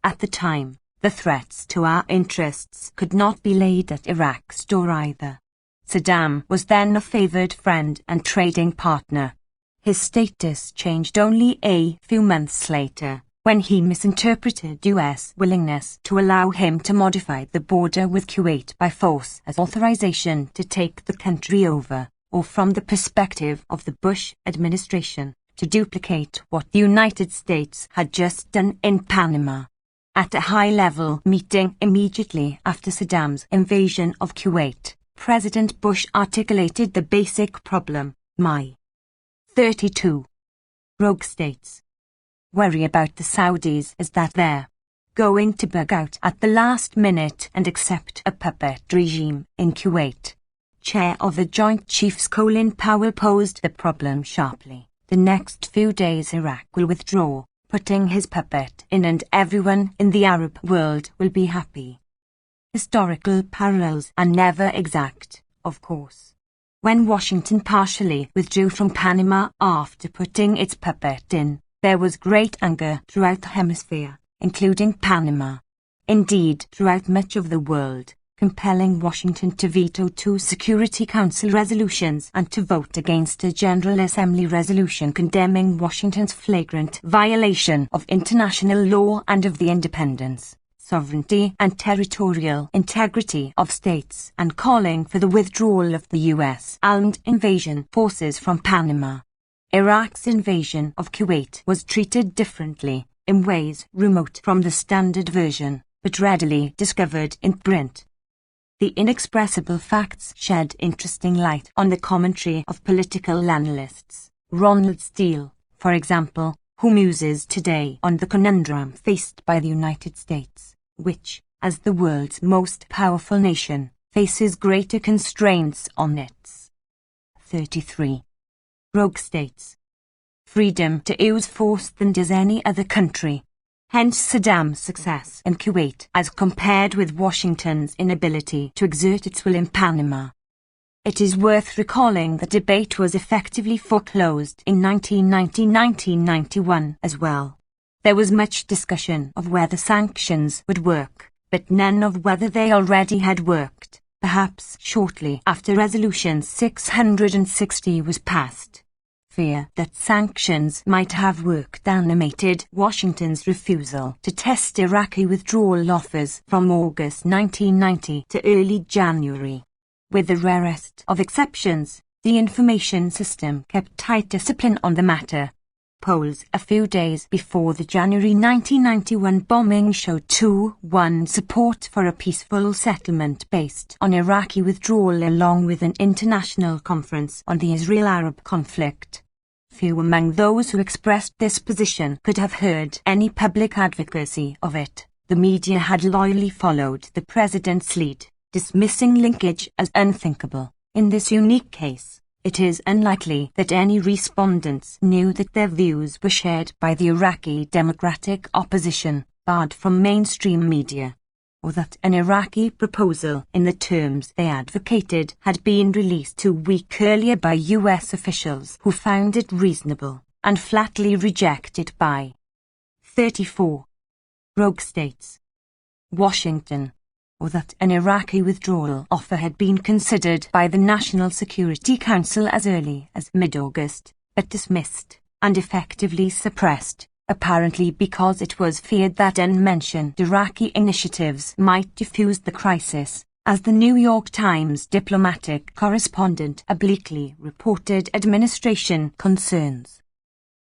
At the time, the threats to our interests could not be laid at Iraq's door either. Saddam was then a favored friend and trading partner. His status changed only a few months later, when he misinterpreted U.S. willingness to allow him to modify the border with Kuwait by force as authorization to take the country over, or from the perspective of the Bush administration, to duplicate what the United States had just done in Panama. At a high-level meeting immediately after Saddam's invasion of Kuwait, President Bush articulated the basic problem: my 32 rogue states worry about the Saudis is that they're going to bug out at the last minute and accept a puppet regime in Kuwait. Chair of the Joint Chiefs Colin Powell posed the problem sharply. The next few days Iraq will withdraw, putting his puppet in, and everyone in the Arab world will be happy. Historical parallels are never exact, of course. When Washington partially withdrew from Panama after putting its puppet in, there was great anger throughout the hemisphere, including Panama. Indeed, throughout much of the world, compelling Washington to veto 2 Security Council resolutions and to vote against a General Assembly resolution condemning Washington's flagrant violation of international law and of the independence, sovereignty and territorial integrity of states, and calling for the withdrawal of the U.S. armed invasion forces from Panama. Iraq's invasion of Kuwait was treated differently, in ways remote from the standard version, but readily discovered in print. The inexpressible facts shed interesting light on the commentary of political analysts. Ronald Steele, for example, who muses today on the conundrum faced by the United States, which, as the world's most powerful nation, faces greater constraints on its 33 rogue states freedom to use force than does any other country. Hence Saddam's success in Kuwait as compared with Washington's inability to exert its will in Panama. It is worth recalling that debate was effectively foreclosed in 1990-1991 as well. There was much discussion of whether sanctions would work, but none of whether they already had worked. perhaps shortly after Resolution 660 was passed. Fear that sanctions might have worked animated Washington's refusal to test Iraqi withdrawal offers from August 1990 to early January. With the rarest of exceptions, the information system kept tight discipline on the matter. Polls a few days before the January 1991 bombing showed 2-1 support for a peaceful settlement based on Iraqi withdrawal along with an international conference on the Israel-Arab conflict. Few among those who expressed this position could have heard any public advocacy of it. The media had loyally followed the president's lead, dismissing linkage as unthinkable. In this unique case, it is unlikely that any respondents knew that their views were shared by the Iraqi democratic opposition, barred from mainstream media, or that an Iraqi proposal in the terms they advocated had been released 2 weeks earlier by U.S. officials who found it reasonable and flatly rejected by 34 rogue states. Washington, or that an Iraqi withdrawal offer had been considered by the National Security Council as early as mid-August, but dismissed and effectively suppressed, apparently because it was feared that unmentioned Iraqi initiatives might defuse the crisis, as the New York Times diplomatic correspondent obliquely reported administration concerns.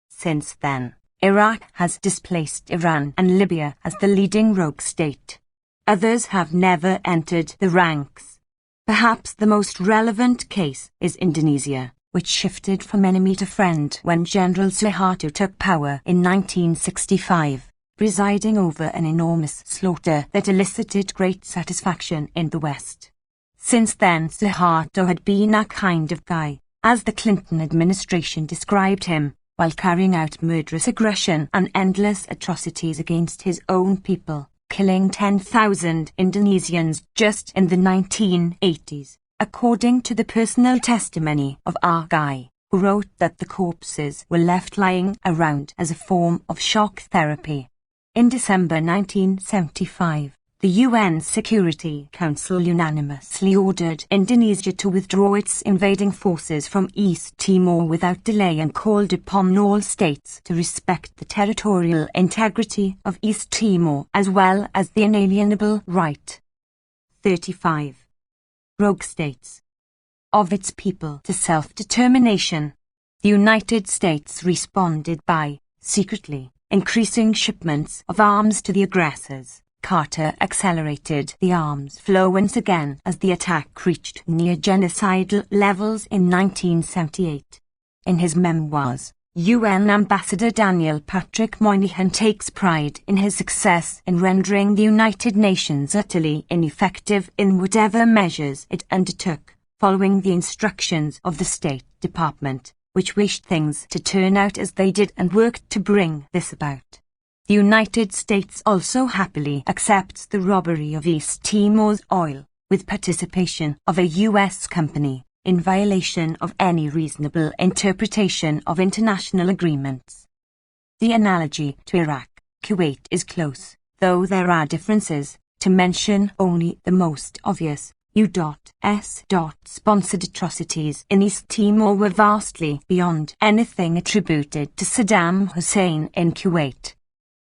Since then, Iraq has displaced Iran and Libya as the leading rogue state. Others have never entered the ranks. Perhaps the most relevant case is Indonesia, which shifted from enemy to friend when General Suharto took power in 1965, presiding over an enormous slaughter that elicited great satisfaction in the West. Since then, Suharto had been a kind of guy, as the Clinton administration described him, while carrying out murderous aggression and endless atrocities against his own people, killing 10,000 Indonesians just in the 1980s, according to the personal testimony of a guy who wrote that the corpses were left lying around as a form of shock therapy. In December 1975, the UN Security Council unanimously ordered Indonesia to withdraw its invading forces from East Timor without delay and called upon all states to respect the territorial integrity of East Timor as well as the inalienable right 35 rogue states of its people to self-determination. The United States responded by, secretly, increasing shipments of arms to the aggressors. Carter accelerated the arms flow once again as the attack reached near genocidal levels in 1978. In his memoirs, UN Ambassador Daniel Patrick Moynihan takes pride in his success in rendering the United Nations utterly ineffective in whatever measures it undertook, following the instructions of the State Department, which wished things to turn out as they did and worked to bring this about. The United States also happily accepts the robbery of East Timor's oil, with participation of a U.S. company, in violation of any reasonable interpretation of international agreements. The analogy to Iraq, Kuwait is close, though there are differences, to mention only the most obvious. U.S. sponsored atrocities in East Timor were vastly beyond anything attributed to Saddam Hussein in Kuwait.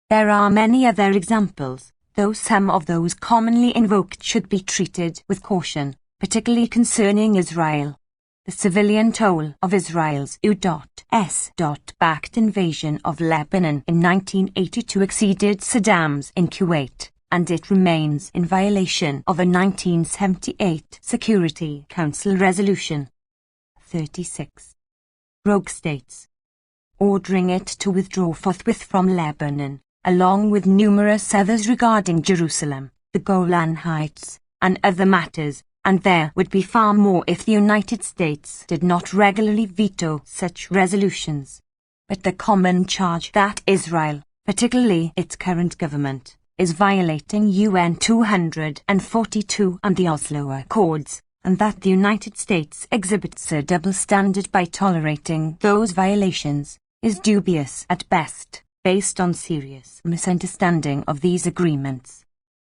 There are many other examples, though some of those commonly invoked should be treated with caution, particularly concerning Israel. The civilian toll of Israel's U.S. backed invasion of Lebanon in 1982 exceeded Saddam's in Kuwait, and it remains in violation of a 1978 Security Council resolution. 36. Rogue states. Ordering it to withdraw forthwith from Lebanon, along with numerous others regarding Jerusalem, the Golan Heights, and other matters, and there would be far more if the United States did not regularly veto such resolutions. But the common charge that Israel, particularly its current government, is violating UN 242 and the Oslo Accords, and that the United States exhibits a double standard by tolerating those violations, is dubious at best, based on serious misunderstanding of these agreements.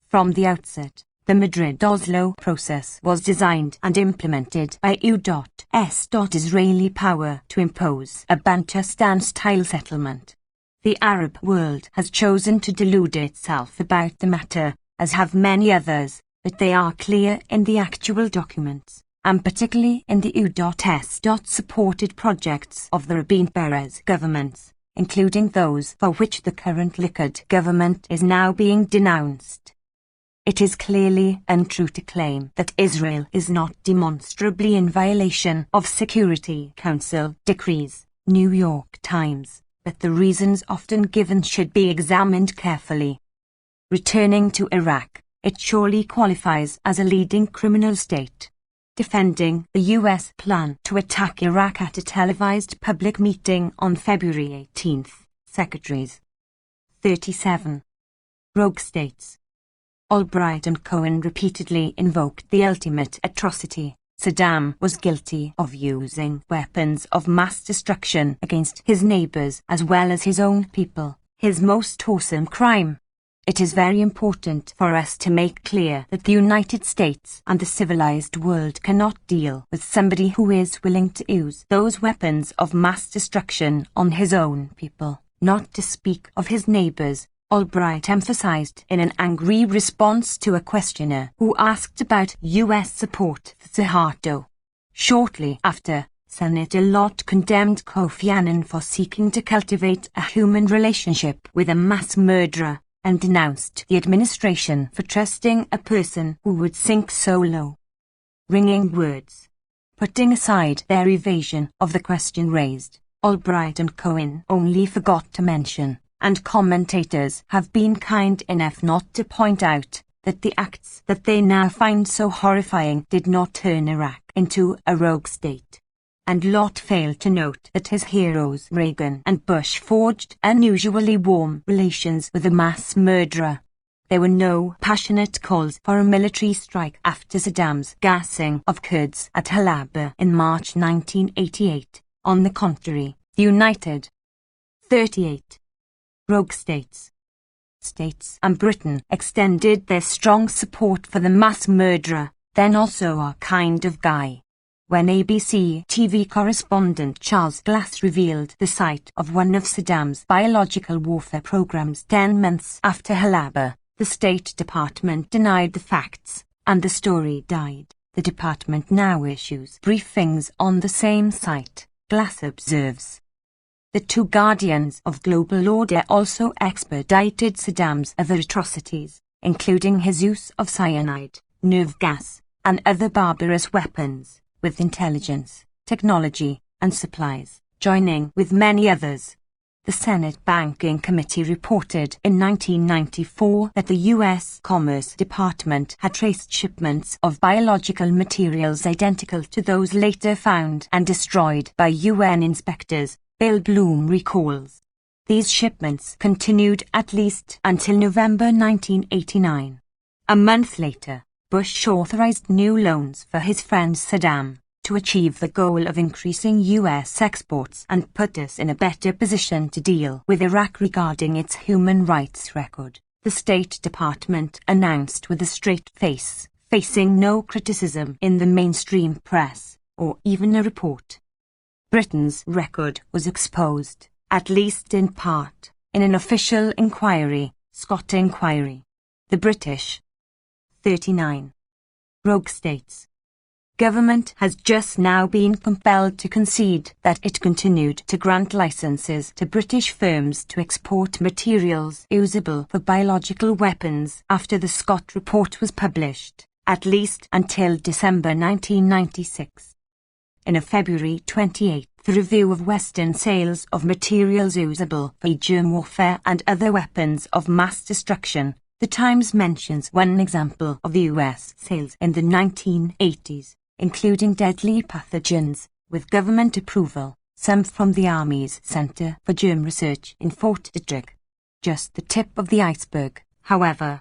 From the outset, The Madrid-Oslo process was designed and implemented by U.S. Israeli power to impose a Bantustan-style settlement. The Arab world has chosen to delude itself about the matter, as have many others, but they are clear in the actual documents, and particularly in the U.S. supported projects of the Rabin Peres governments, including those for which the current Likud government is now being denounced. It is clearly untrue to claim that Israel is not demonstrably in violation of Security Council decrees, New York Times, but the reasons often given should be examined carefully. Returning to Iraq, it surely qualifies as a leading criminal state. Defending the U.S. plan to attack Iraq at a televised public meeting on February 18th, Secretaries. 37. Rogue states. Albright and Cohen repeatedly invoked the ultimate atrocity. Saddam was guilty of using weapons of mass destruction against his neighbors as well as his own people, his most awesome crime. It is very important for us to make clear that the United States and the civilized world cannot deal with somebody who is willing to use those weapons of mass destruction on his own people, not to speak of his neighbors, Albright emphasized in an angry response to a questioner who asked about U.S. support for Suharto. Shortly after, Senator Lott condemned Kofi Annan for seeking to cultivate a human relationship with a mass murderer, and denounced the administration for trusting a person who would sink so low. Ringing words. Putting aside their evasion of the question raised, Albright and Cohen only forgot to mention, and commentators have been kind enough not to point out, that the acts that they now find so horrifying did not turn Iraq into a rogue state. And Lott failed to note that his heroes Reagan and Bush forged unusually warm relations with a mass murderer. There were no passionate calls for a military strike after Saddam's gassing of Kurds at Halabja in March 1988. On the contrary, the United 38 rogue states and Britain extended their strong support for the mass murderer, then also our kind of guy. When ABC TV correspondent Charles Glass revealed the site of one of Saddam's biological warfare programs 10 months after Halabja, the State Department denied the facts, and the story died. The department now issues briefings on the same site, Glass observes. The two guardians of global order also expedited Saddam's other atrocities, including his use of cyanide, nerve gas, and other barbarous weapons, with intelligence, technology, and supplies, joining with many others. The Senate Banking Committee reported in 1994 that the U.S. Commerce Department had traced shipments of biological materials identical to those later found and destroyed by UN inspectors, Bill Bloom recalls. These shipments continued at least until November 1989. A month later, Bush authorized new loans for his friend Saddam, to achieve the goal of increasing U.S. exports and put us in a better position to deal with Iraq regarding its human rights record, the State Department announced with a straight face, facing no criticism in the mainstream press, or even a report. Britain's record was exposed, at least in part, in an official inquiry, Scott Inquiry. The British 39 rogue states government has just now been compelled to concede that it continued to grant licenses to British firms to export materials usable for biological weapons after the Scott report was published, at least until December 1996. In a February 28 review of Western sales of materials usable for germ warfare and other weapons of mass destruction, The Times mentions one example of US sales in the 1980s, including deadly pathogens, with government approval, some from the Army's Center for Germ Research in Fort Detrick. Just the tip of the iceberg, however.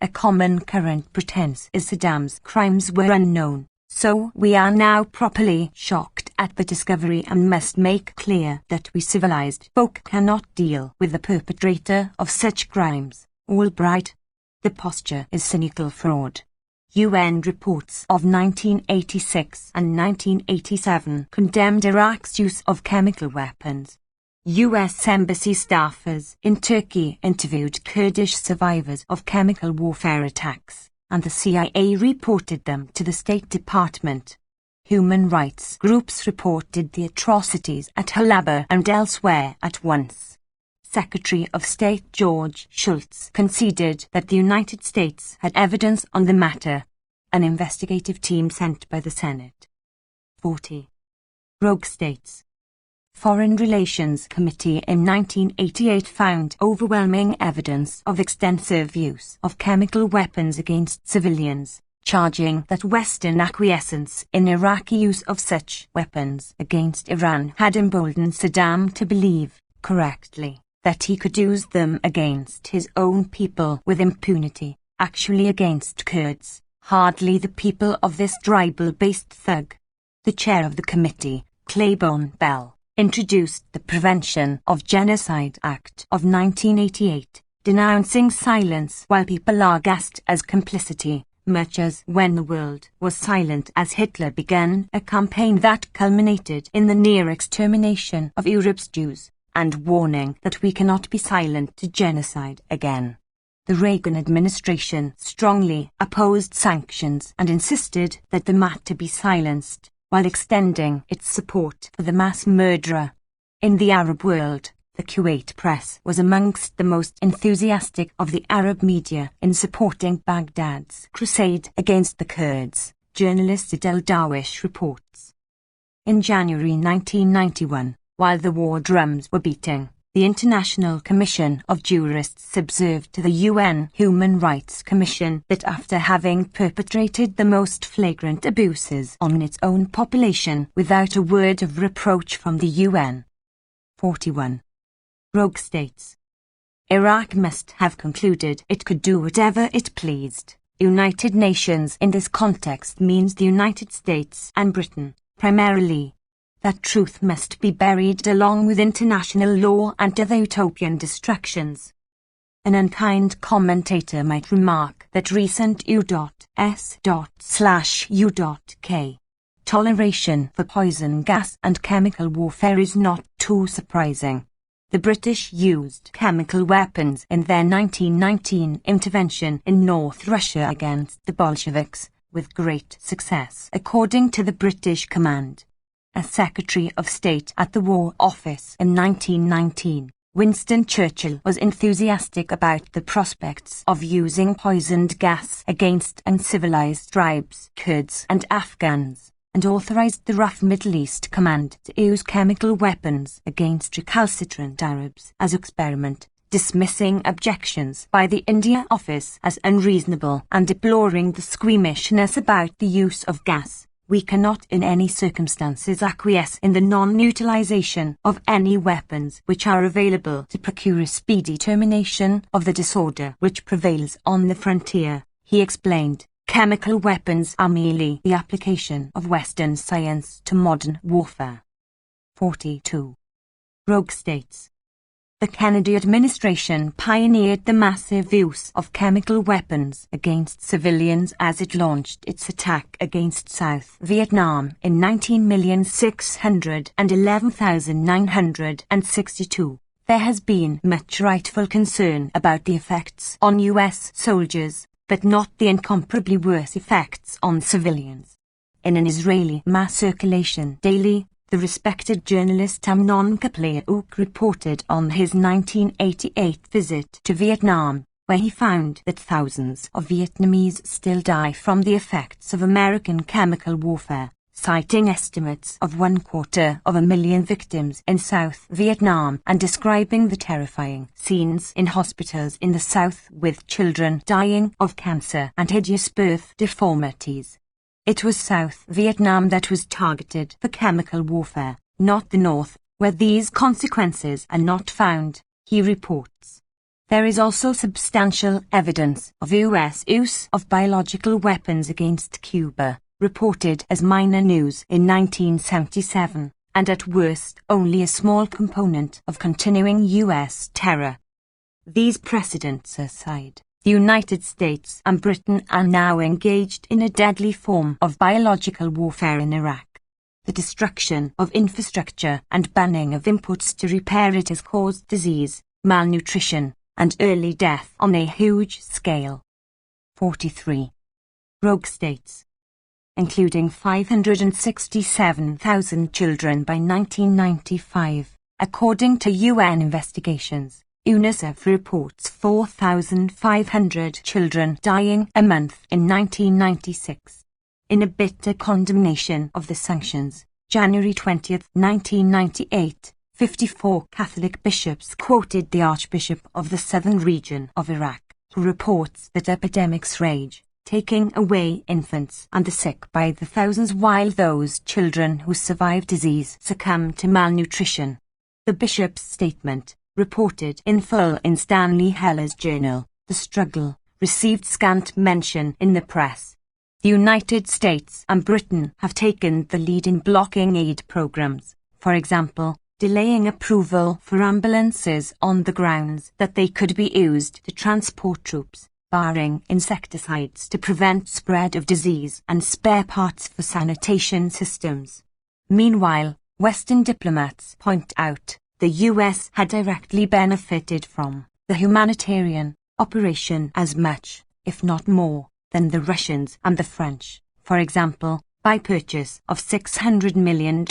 A common current pretense is Saddam's crimes were unknown, so we are now properly shocked at the discovery and must make clear that we civilized folk cannot deal with the perpetrator of such crimes. Albright The posture is cynical fraud. UN reports of 1986 and 1987 condemned Iraq's use of chemical weapons. US embassy staffers in Turkey interviewed Kurdish survivors of chemical warfare attacks, and the CIA reported them to the State Department. Human rights groups reported the atrocities at Halabja and elsewhere at once. Secretary of State George Shultz conceded that the United States had evidence on the matter. An investigative team sent by the Senate. 40. Rogue states. Foreign Relations Committee in 1988 found overwhelming evidence of extensive use of chemical weapons against civilians, charging that Western acquiescence in Iraqi use of such weapons against Iran had emboldened Saddam to believe, correctly, that he could use them against his own people with impunity, actually against Kurds, hardly the people of this tribal-based thug. The chair of the committee, Claiborne Bell, introduced the Prevention of Genocide Act of 1988, denouncing silence while people are gassed as complicity, much as when the world was silent as Hitler began a campaign that culminated in the near extermination of Europe's Jews, and warning that we cannot be silent to genocide again. The Reagan administration strongly opposed sanctions and insisted that the matter be silenced, while extending its support for the mass murderer. In the Arab world, the Kuwait press was amongst the most enthusiastic of the Arab media in supporting Baghdad's crusade against the Kurds, journalist Adel Darwish reports. In January 1991, while the war drums were beating, the International Commission of Jurists observed to the UN Human Rights Commission that after having perpetrated the most flagrant abuses on its own population without a word of reproach from the UN. 41. Rogue states. Iraq must have concluded it could do whatever it pleased. United Nations in this context means the United States and Britain, primarily. That truth must be buried along with international law and other utopian distractions. An unkind commentator might remark that recent U.S./U.K. toleration for poison gas and chemical warfare is not too surprising. The British used chemical weapons in their 1919 intervention in North Russia against the Bolsheviks, with great success, according to the British command. As Secretary of State at the War Office in 1919, Winston Churchill was enthusiastic about the prospects of using poisoned gas against uncivilized tribes, Kurds and Afghans, and authorized the Rough Middle East Command to use chemical weapons against recalcitrant Arabs as experiment, dismissing objections by the India Office as unreasonable and deploring the squeamishness about the use of gas. We cannot in any circumstances acquiesce in the non-utilization of any weapons which are available to procure a speedy termination of the disorder which prevails on the frontier, he explained. Chemical weapons are merely the application of Western science to modern warfare. 42. Rogue states. The Kennedy administration pioneered the massive use of chemical weapons against civilians as it launched its attack against South Vietnam in 19,611,962. There has been much rightful concern about the effects on U.S. soldiers, but not the incomparably worse effects on civilians. In an Israeli mass circulation daily, the respected journalist Amnon Kaplaouk reported on his 1988 visit to Vietnam, where he found that thousands of Vietnamese still die from the effects of American chemical warfare, citing estimates of 250,000 victims in South Vietnam and describing the terrifying scenes in hospitals in the South with children dying of cancer and hideous birth deformities. It was South Vietnam that was targeted for chemical warfare, not the North, where these consequences are not found, he reports. There is also substantial evidence of U.S. use of biological weapons against Cuba, reported as minor news in 1977, and at worst only a small component of continuing U.S. terror. These precedents aside, The United States and Britain are now engaged in a deadly form of biological warfare in Iraq. The destruction of infrastructure and banning of imports to repair it has caused disease, malnutrition, and early death on a huge scale. 43. Rogue states, including 567,000 children by 1995, according to UN investigations. UNICEF reports 4,500 children dying a month in 1996. In a bitter condemnation of the sanctions, January 20, 1998, 54 Catholic bishops quoted the Archbishop of the southern region of Iraq, who reports that epidemics rage, taking away infants and the sick by the thousands while those children who survive disease succumb to malnutrition. The bishop's statement, reported in full in Stanley Heller's journal, The Struggle, received scant mention in the press. The United States and Britain have taken the lead in blocking aid programs, for example, delaying approval for ambulances on the grounds that they could be used to transport troops, barring insecticides to prevent spread of disease and spare parts for sanitation systems. Meanwhile, Western diplomats point out the US had directly benefited from the humanitarian operation as much, if not more, than the Russians and the French, for example, by purchase of $600 million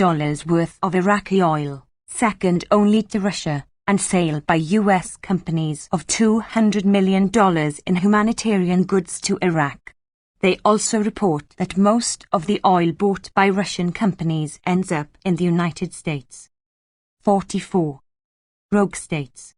worth of Iraqi oil, second only to Russia, and sale by US companies of $200 million in humanitarian goods to Iraq. They also report that most of the oil bought by Russian companies ends up in the United States. 44. Rogue states.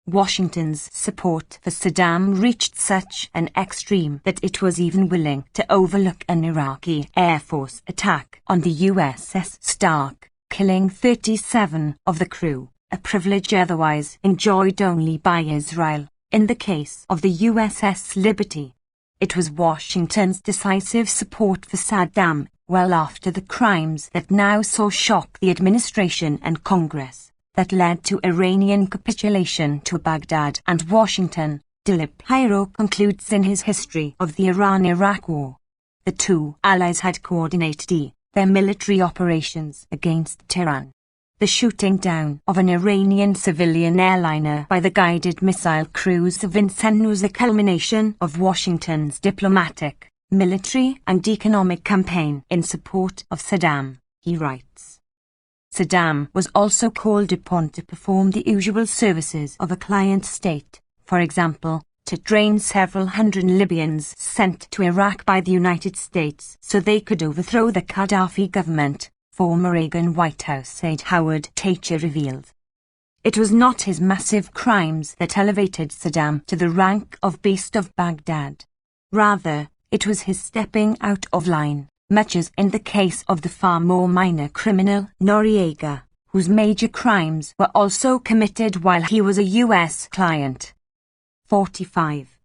Washington's support for Saddam reached such an extreme that it was even willing to overlook an Iraqi Air Force attack on the USS Stark, killing 37 of the crew, a privilege otherwise enjoyed only by Israel. In the case of the USS Liberty, it was Washington's decisive support for Saddam, well after the crimes that now so shock the administration and Congress, that led to Iranian capitulation to Baghdad and Washington. Dilip Hiro concludes in his history of the Iran-Iraq War. The two allies had coordinated their military operations against Tehran. The shooting down of an Iranian civilian airliner by the guided missile cruise of Vincennes was a culmination of Washington's diplomatic, military and economic campaign in support of Saddam, he writes. Saddam was also called upon to perform the usual services of a client state, for example, to train several hundred Libyans sent to Iraq by the United States so they could overthrow the Gaddafi government, former Reagan White House aide Howard Tacher revealed. It was not his massive crimes that elevated Saddam to the rank of Beast of Baghdad. Rather, it was his stepping out of line, much as in the case of the far more minor criminal Noriega, whose major crimes were also committed while he was a U.S. client. 45.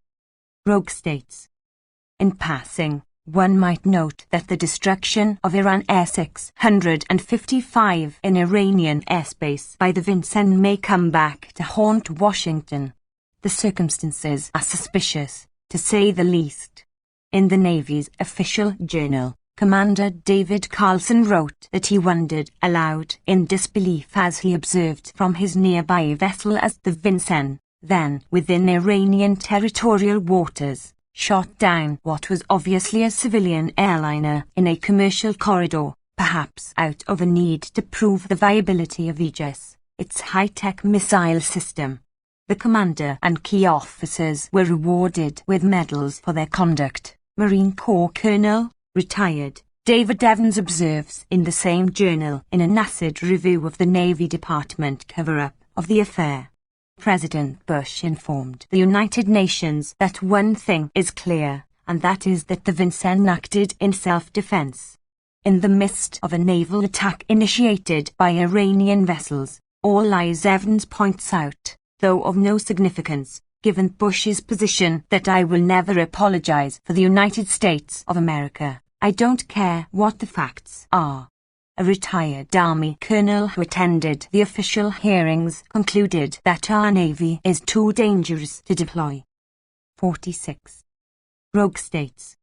Rogue states. In passing, one might note that the destruction of Iran Air 655 in Iranian airspace by the Vincennes may come back to haunt Washington. The circumstances are suspicious, to say the least. In the Navy's official journal, Commander David Carlson wrote that he wondered aloud in disbelief as he observed from his nearby vessel as the Vincennes, then within Iranian territorial waters, shot down what was obviously a civilian airliner in a commercial corridor, perhaps out of a need to prove the viability of Aegis, its high-tech missile system. The commander and key officers were rewarded with medals for their conduct. Marine Corps Colonel, retired, David Evans observes in the same journal in an acid review of the Navy Department cover-up of the affair. President Bush informed the United Nations that one thing is clear, and that is that the Vincennes acted in self-defense. In the midst of a naval attack initiated by Iranian vessels, all lies, Evans points out, though of no significance, given Bush's position that I will never apologize for the United States of America. I don't care what the facts are. A retired Army colonel who attended the official hearings concluded that our Navy is too dangerous to deploy. 46. Rogue states.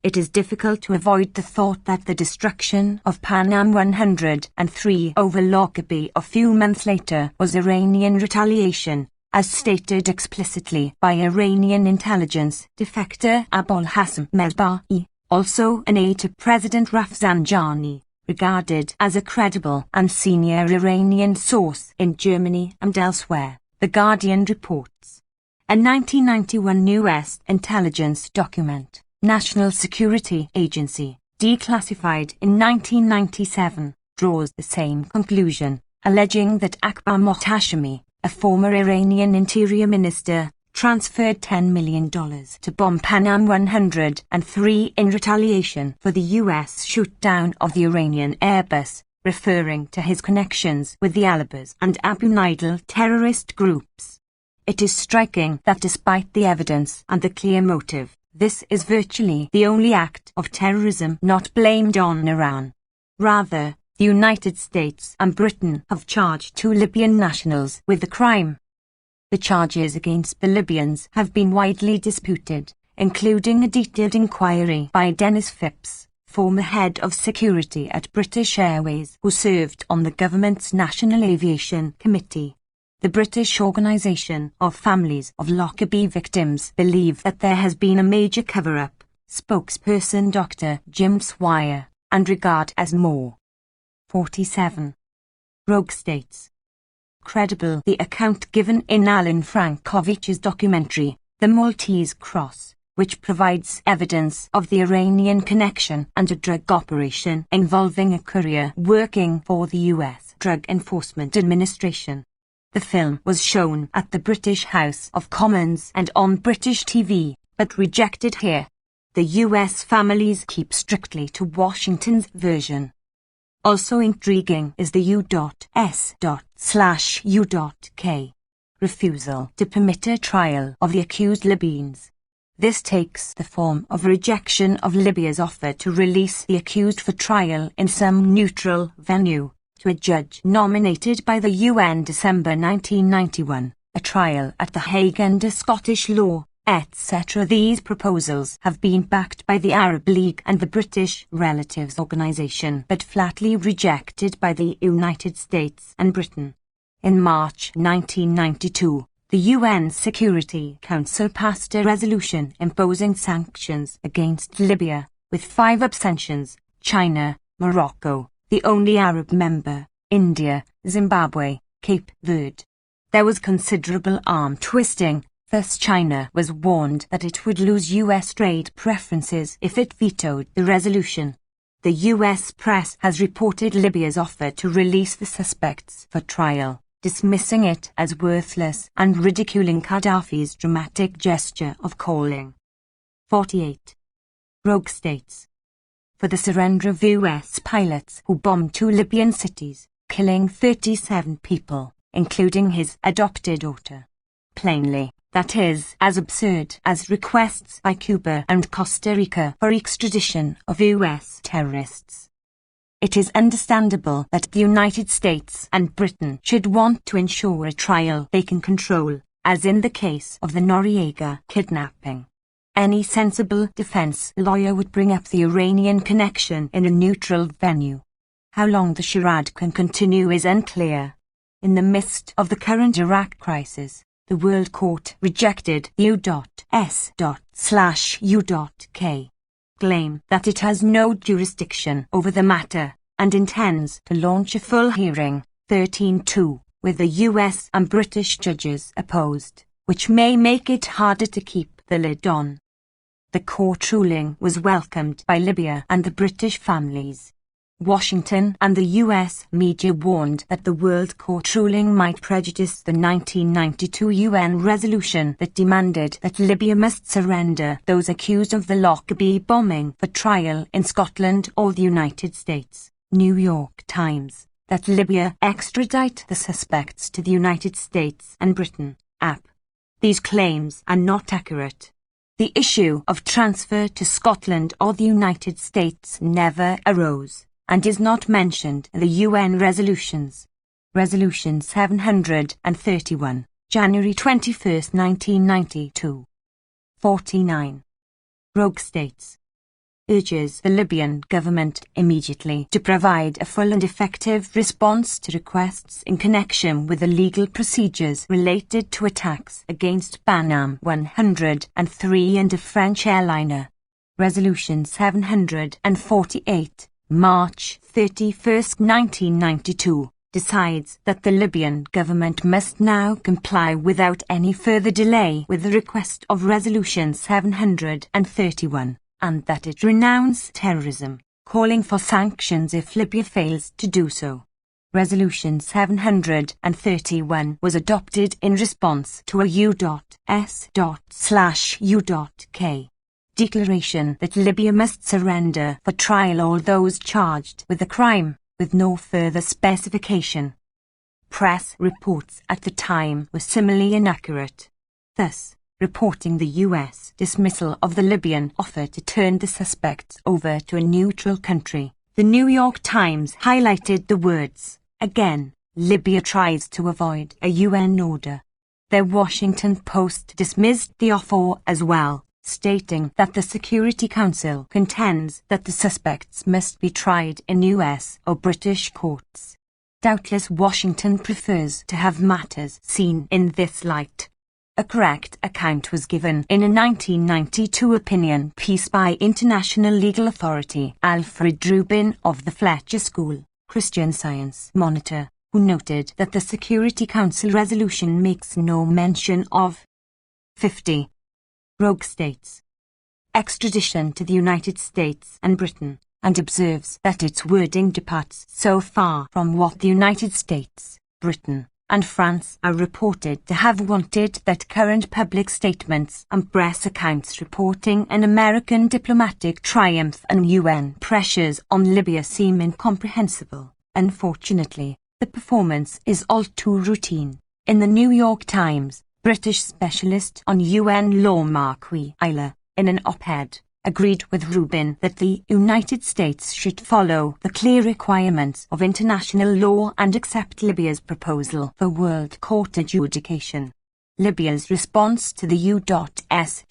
It is difficult to avoid the thought that the destruction of Pan Am 103 over Lockerbie a few months later was Iranian retaliation, as stated explicitly by Iranian intelligence defector Abul Hassan Melbahi, also an aide to President Rafsanjani, regarded as a credible and senior Iranian source in Germany and elsewhere, The Guardian reports. A 1991 U.S. intelligence document, National Security Agency, declassified in 1997, draws the same conclusion, alleging that Akbar Mohtashami, a former Iranian interior minister, transferred $10 million to bomb Pan Am 103 in retaliation for the U.S. shoot-down of the Iranian Airbus, referring to his connections with the Alibas and Abu Nidal terrorist groups. It is striking that despite the evidence and the clear motive, this is virtually the only act of terrorism not blamed on Iran. Rather, the United States and Britain have charged 2 Libyan nationals with the crime. The charges against the Libyans have been widely disputed, including a detailed inquiry by Dennis Phipps, former head of security at British Airways who served on the government's National Aviation Committee. The British Organisation of Families of Lockerbie Victims believe that there has been a major cover-up, spokesperson Dr. Jim Swire, and regard as more. 47. Rogue states. Credible the account given in Alan Frankovich's documentary, The Maltese Cross, which provides evidence of the Iranian connection and a drug operation involving a courier working for the U.S. Drug Enforcement Administration. The film was shown at the British House of Commons and on British TV, but rejected here. The U.S. families keep strictly to Washington's version. Also intriguing is the U.S./U.K. refusal to permit a trial of the accused Libyans. This takes the form of a rejection of Libya's offer to release the accused for trial in some neutral venue, to a judge nominated by the UN December 1991, a trial at The Hague under Scottish law, etc. These proposals have been backed by the Arab League and the British Relatives Organisation but flatly rejected by the United States and Britain. In March 1992, the UN Security Council passed a resolution imposing sanctions against Libya, with 5 abstentions: China, Morocco, the only Arab member, India, Zimbabwe, Cape Verde. There was considerable arm twisting. Thus China was warned that it would lose U.S. trade preferences if it vetoed the resolution. The U.S. press has reported Libya's offer to release the suspects for trial, dismissing it as worthless and ridiculing Gaddafi's dramatic gesture of calling. 48. Rogue states. For the surrender of U.S. pilots who bombed 2 Libyan cities, killing 37 people, including his adopted daughter. Plainly, that is as absurd as requests by Cuba and Costa Rica for extradition of U.S. terrorists. It is understandable that the United States and Britain should want to ensure a trial they can control, as in the case of the Noriega kidnapping. Any sensible defense lawyer would bring up the Iranian connection in a neutral venue. How long the charade can continue is unclear. In the midst of the current Iraq crisis, the World Court rejected U.S./U.K. claim that it has no jurisdiction over the matter, and intends to launch a full hearing, 13-2, with the US and British judges opposed, which may make it harder to keep the lid on. The court ruling was welcomed by Libya and the British families. Washington and the US media warned that the World Court ruling might prejudice the 1992 UN resolution that demanded that Libya must surrender those accused of the Lockerbie bombing for trial in Scotland or the United States. New York Times, that Libya extradite the suspects to the United States and Britain. App. These claims are not accurate. The issue of transfer to Scotland or the United States never arose, and is not mentioned in the UN resolutions. Resolution 731, January 21, 1992. 49. Rogue states. Urges the Libyan government immediately to provide a full and effective response to requests in connection with the legal procedures related to attacks against Panam 103 and a French airliner. Resolution 748, March 31, 1992, decides that the Libyan government must now comply without any further delay with the request of Resolution 731. And that it renounce terrorism, calling for sanctions if Libya fails to do so. Resolution 731 was adopted in response to a U.S./U.K. declaration that Libya must surrender for trial all those charged with the crime, with no further specification. Press reports at the time were similarly inaccurate, thus reporting the U.S. dismissal of the Libyan offer to turn the suspects over to a neutral country. The New York Times highlighted the words, "Again, Libya tries to avoid a UN order." The Washington Post dismissed the offer as well, stating that the Security Council contends that the suspects must be tried in U.S. or British courts. Doubtless Washington prefers to have matters seen in this light. A correct account was given in a 1992 opinion piece by international legal authority Alfred Rubin of the Fletcher School, Christian Science Monitor, who noted that the Security Council resolution makes no mention of 50. Rogue states. Extradition to the United States and Britain, and observes that its wording departs so far from what the United States, Britain, and France are reported to have wanted that current public statements and press accounts reporting an American diplomatic triumph and UN pressures on Libya seem incomprehensible. Unfortunately, the performance is all too routine. In the New York Times, British specialist on UN law Mark Wheeler, in an op-ed, agreed with Rubin that the United States should follow the clear requirements of international law and accept Libya's proposal for world court adjudication. Libya's response to the U.S./U.K.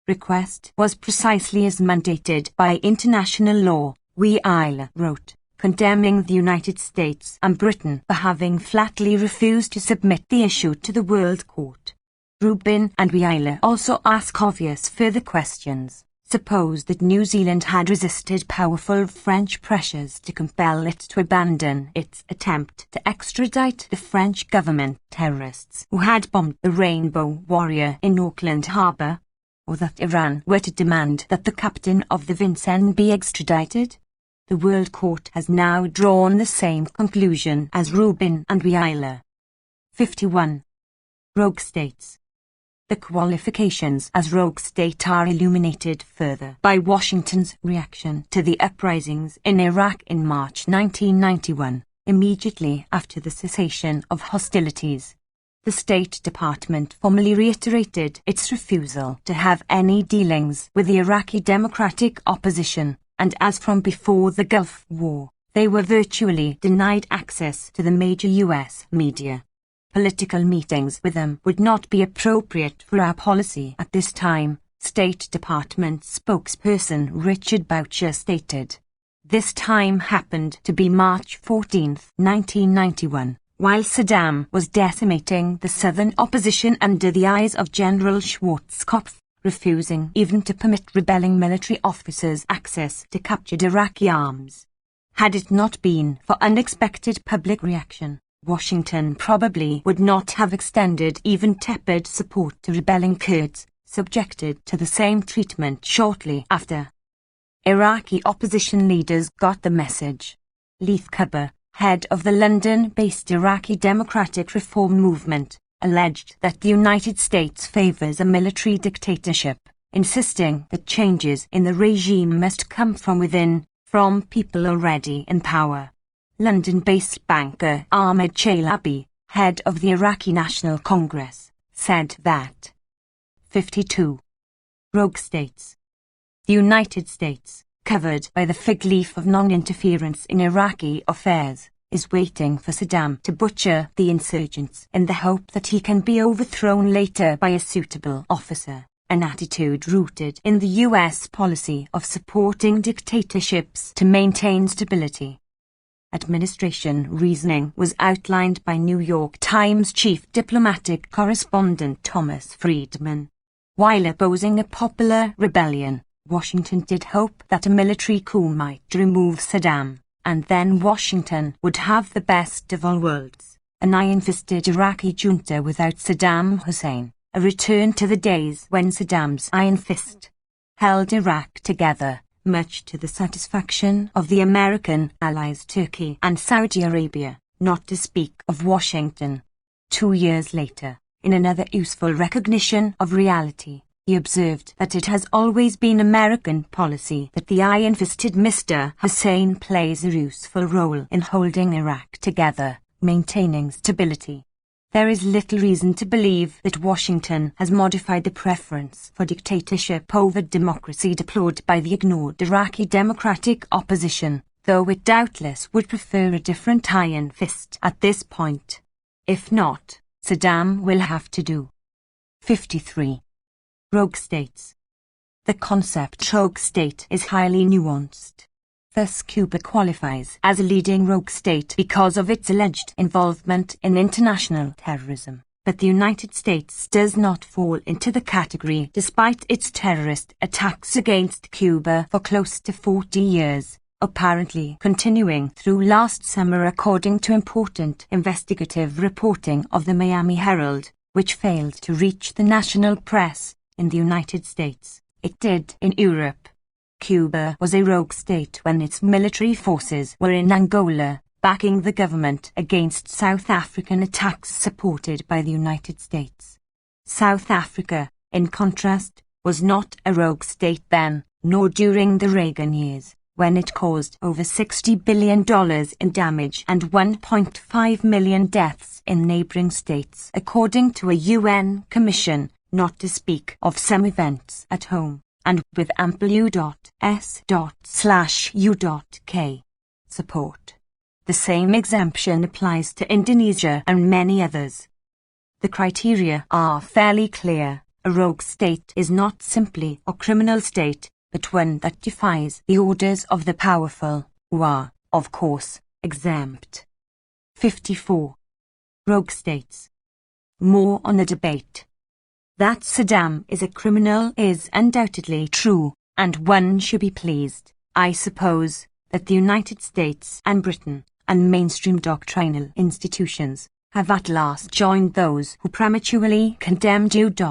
request was precisely as mandated by international law, Wheeler wrote, condemning the United States and Britain for having flatly refused to submit the issue to the World Court. Rubin and Wheeler also ask obvious further questions. Suppose that New Zealand had resisted powerful French pressures to compel it to abandon its attempt to extradite the French government terrorists who had bombed the Rainbow Warrior in Auckland Harbour, or that Iran were to demand that the captain of the Vincennes be extradited. The World Court has now drawn the same conclusion as Rubin and Wheeler. 51. Rogue states. The qualifications as rogue state are illuminated further by Washington's reaction to the uprisings in Iraq in March 1991, immediately after the cessation of hostilities. The State Department formally reiterated its refusal to have any dealings with the Iraqi Democratic Opposition, and as from before the Gulf War, they were virtually denied access to the major U.S. media. Political meetings with them would not be appropriate for our policy at this time, State Department spokesperson Richard Boucher stated. This time happened to be March 14, 1991, while Saddam was decimating the southern opposition under the eyes of General Schwarzkopf, refusing even to permit rebelling military officers access to captured Iraqi arms. Had it not been for unexpected public reaction, Washington probably would not have extended even tepid support to rebelling Kurds, subjected to the same treatment shortly after. Iraqi opposition leaders got the message. Leith Kubber, head of the London-based Iraqi Democratic Reform Movement, alleged that the United States favors a military dictatorship, insisting that changes in the regime must come from within, from people already in power. London-based banker Ahmed Chalabi, head of the Iraqi National Congress, said that 52. Rogue states. The United States, covered by the fig leaf of non-interference in Iraqi affairs, is waiting for Saddam to butcher the insurgents in the hope that he can be overthrown later by a suitable officer, an attitude rooted in the U.S. policy of supporting dictatorships to maintain stability. Administration reasoning was outlined by New York Times chief diplomatic correspondent Thomas Friedman. While opposing a popular rebellion, Washington did hope that a military coup might remove Saddam, and then Washington would have the best of all worlds, an iron-fisted Iraqi junta without Saddam Hussein, a return to the days when Saddam's iron fist held Iraq together, much to the satisfaction of the American allies Turkey and Saudi Arabia, not to speak of Washington. 2 years later, in another useful recognition of reality, he observed that it has always been American policy that the iron-fisted Mr. Hussein plays a useful role in holding Iraq together, maintaining stability. There is little reason to believe that Washington has modified the preference for dictatorship over democracy deplored by the ignored Iraqi democratic opposition, though it doubtless would prefer a different iron fist at this point. If not, Saddam will have to do. 53. Rogue states. The concept rogue state is highly nuanced. Thus Cuba qualifies as a leading rogue state because of its alleged involvement in international terrorism, but the United States does not fall into the category despite its terrorist attacks against Cuba for close to 40 years, apparently continuing through last summer according to important investigative reporting of the Miami Herald, which failed to reach the national press in the United States. It did in Europe. Cuba was a rogue state when its military forces were in Angola, backing the government against South African attacks supported by the United States. South Africa, in contrast, was not a rogue state then, nor during the Reagan years, when it caused over $60 billion in damage and 1.5 million deaths in neighboring states, according to a UN commission, not to speak of some events at home, and with ample U.S./U.K. support. The same exemption applies to Indonesia and many others. The criteria are fairly clear. A rogue state is not simply a criminal state, but one that defies the orders of the powerful, who are, of course, exempt. 54. Rogue states. More on the debate. That Saddam is a criminal is undoubtedly true, and one should be pleased, I suppose, that the United States and Britain, and mainstream doctrinal institutions, have at last joined those who prematurely condemned U.S./U.K.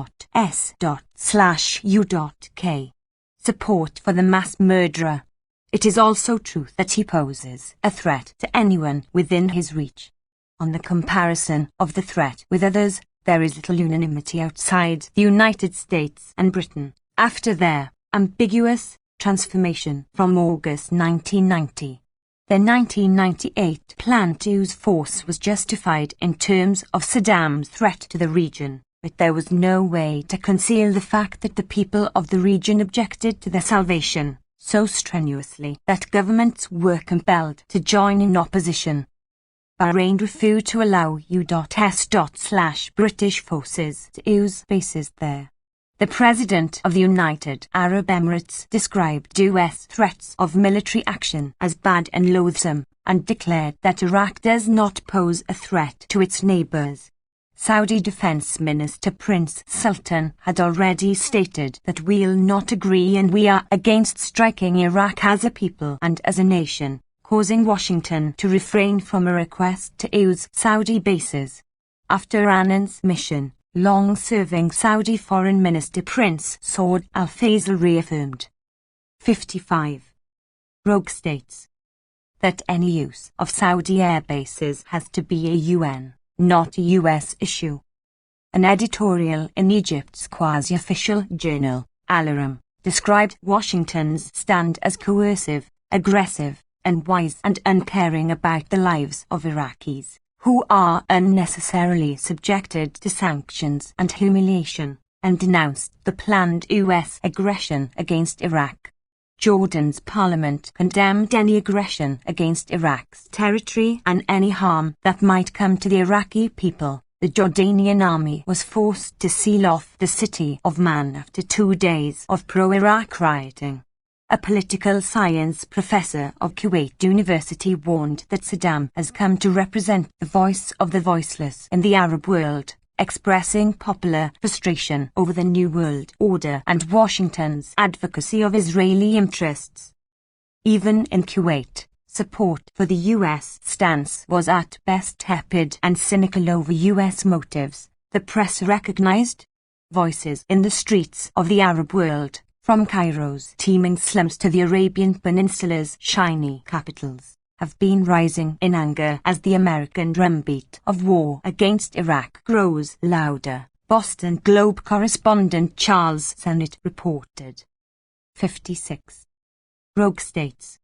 support for the mass murderer. It is also true that he poses a threat to anyone within his reach. On the comparison of the threat with others, there is little unanimity outside the United States and Britain, after their ambiguous transformation from August 1990. The 1998 plan to use force was justified in terms of Saddam's threat to the region, but there was no way to conceal the fact that the people of the region objected to their salvation so strenuously that governments were compelled to join in opposition. Bahrain refused to allow U.S./British forces to use bases there. The President of the United Arab Emirates described U.S. threats of military action as bad and loathsome, and declared that Iraq does not pose a threat to its neighbours. Saudi Defense Minister Prince Sultan had already stated that we'll not agree and we are against striking Iraq as a people and as a nation, causing Washington to refrain from a request to use Saudi bases. After Annan's mission, long-serving Saudi Foreign Minister Prince Saud al-Faisal reaffirmed. 55. Rogue states. That any use of Saudi air bases has to be a UN, not a US issue. An editorial in Egypt's quasi-official journal, Al-Aram, described Washington's stand as coercive, aggressive, unwise and uncaring about the lives of Iraqis, who are unnecessarily subjected to sanctions and humiliation, and denounced the planned US aggression against Iraq. Jordan's parliament condemned any aggression against Iraq's territory and any harm that might come to the Iraqi people. The Jordanian army was forced to seal off the city of Man after 2 days of pro-Iraq rioting. A political science professor of Kuwait University warned that Saddam has come to represent the voice of the voiceless in the Arab world, expressing popular frustration over the New World Order and Washington's advocacy of Israeli interests. Even in Kuwait, support for the U.S. stance was at best tepid and cynical over U.S. motives. The press recognized voices in the streets of the Arab world, from Cairo's teeming slums to the Arabian Peninsula's shiny capitals, have been rising in anger as the American drumbeat of war against Iraq grows louder, Boston Globe correspondent Charles Sennett reported. 56. Rogue states.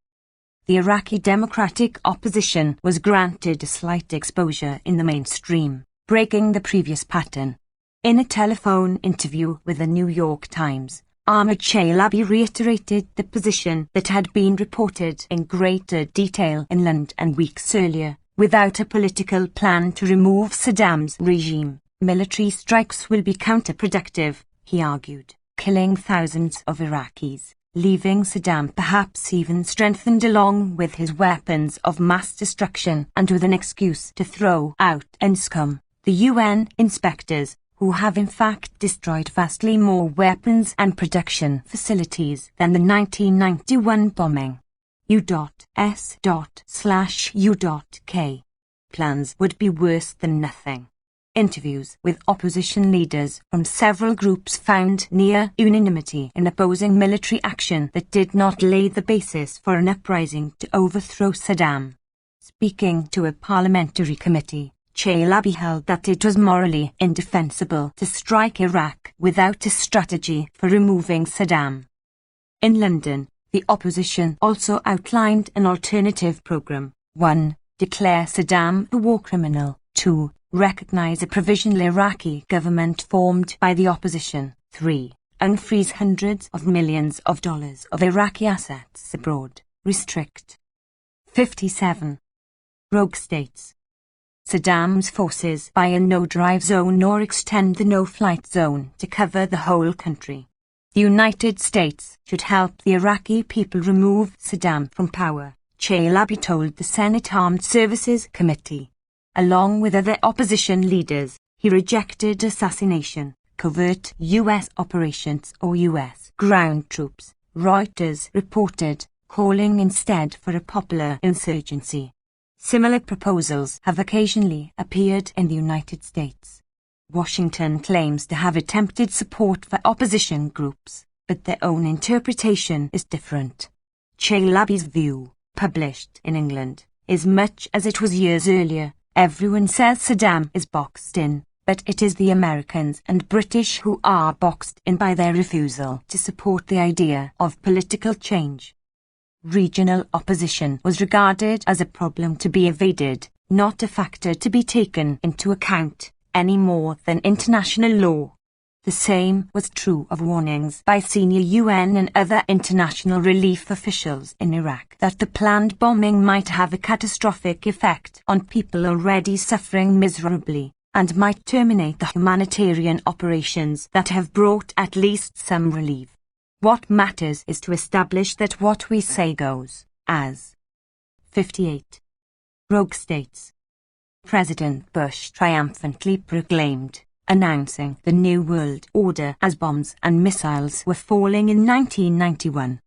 The Iraqi democratic opposition was granted a slight exposure in the mainstream, breaking the previous pattern. In a telephone interview with the New York Times, Ahmed Chalabi reiterated the position that had been reported in greater detail in London weeks earlier. Without a political plan to remove Saddam's regime, military strikes will be counterproductive, he argued, killing thousands of Iraqis, leaving Saddam perhaps even strengthened along with his weapons of mass destruction and with an excuse to throw out ENSCOM, the UN inspectors, who have in fact destroyed vastly more weapons and production facilities than the 1991 bombing. U.S./U.K. Plans would be worse than nothing. Interviews with opposition leaders from several groups found near unanimity in opposing military action that did not lay the basis for an uprising to overthrow Saddam. Speaking to a parliamentary committee, Chalabi held that it was morally indefensible to strike Iraq without a strategy for removing Saddam. In London, the opposition also outlined an alternative programme. 1. Declare Saddam a war criminal. 2. Recognize a provisional Iraqi government formed by the opposition. 3. Unfreeze hundreds of millions of dollars of Iraqi assets abroad. Restrict. 57. Rogue states. Saddam's forces buy a no-drive zone or extend the no-flight zone to cover the whole country. The United States should help the Iraqi people remove Saddam from power, Chalabi told the Senate Armed Services Committee. Along with other opposition leaders, he rejected assassination, covert U.S. operations or U.S. ground troops, Reuters reported, calling instead for a popular insurgency. Similar proposals have occasionally appeared in the United States. Washington claims to have attempted support for opposition groups, but their own interpretation is different. Chalabi's view, published in England, is much as it was years earlier. Everyone says Saddam is boxed in, but it is the Americans and British who are boxed in by their refusal to support the idea of political change. Regional opposition was regarded as a problem to be evaded, not a factor to be taken into account, any more than international law. The same was true of warnings by senior UN and other international relief officials in Iraq that the planned bombing might have a catastrophic effect on people already suffering miserably, and might terminate the humanitarian operations that have brought at least some relief. What matters is to establish that what we say goes, as 58. Rogue states. President Bush triumphantly proclaimed, announcing the New World Order as bombs and missiles were falling in 1991.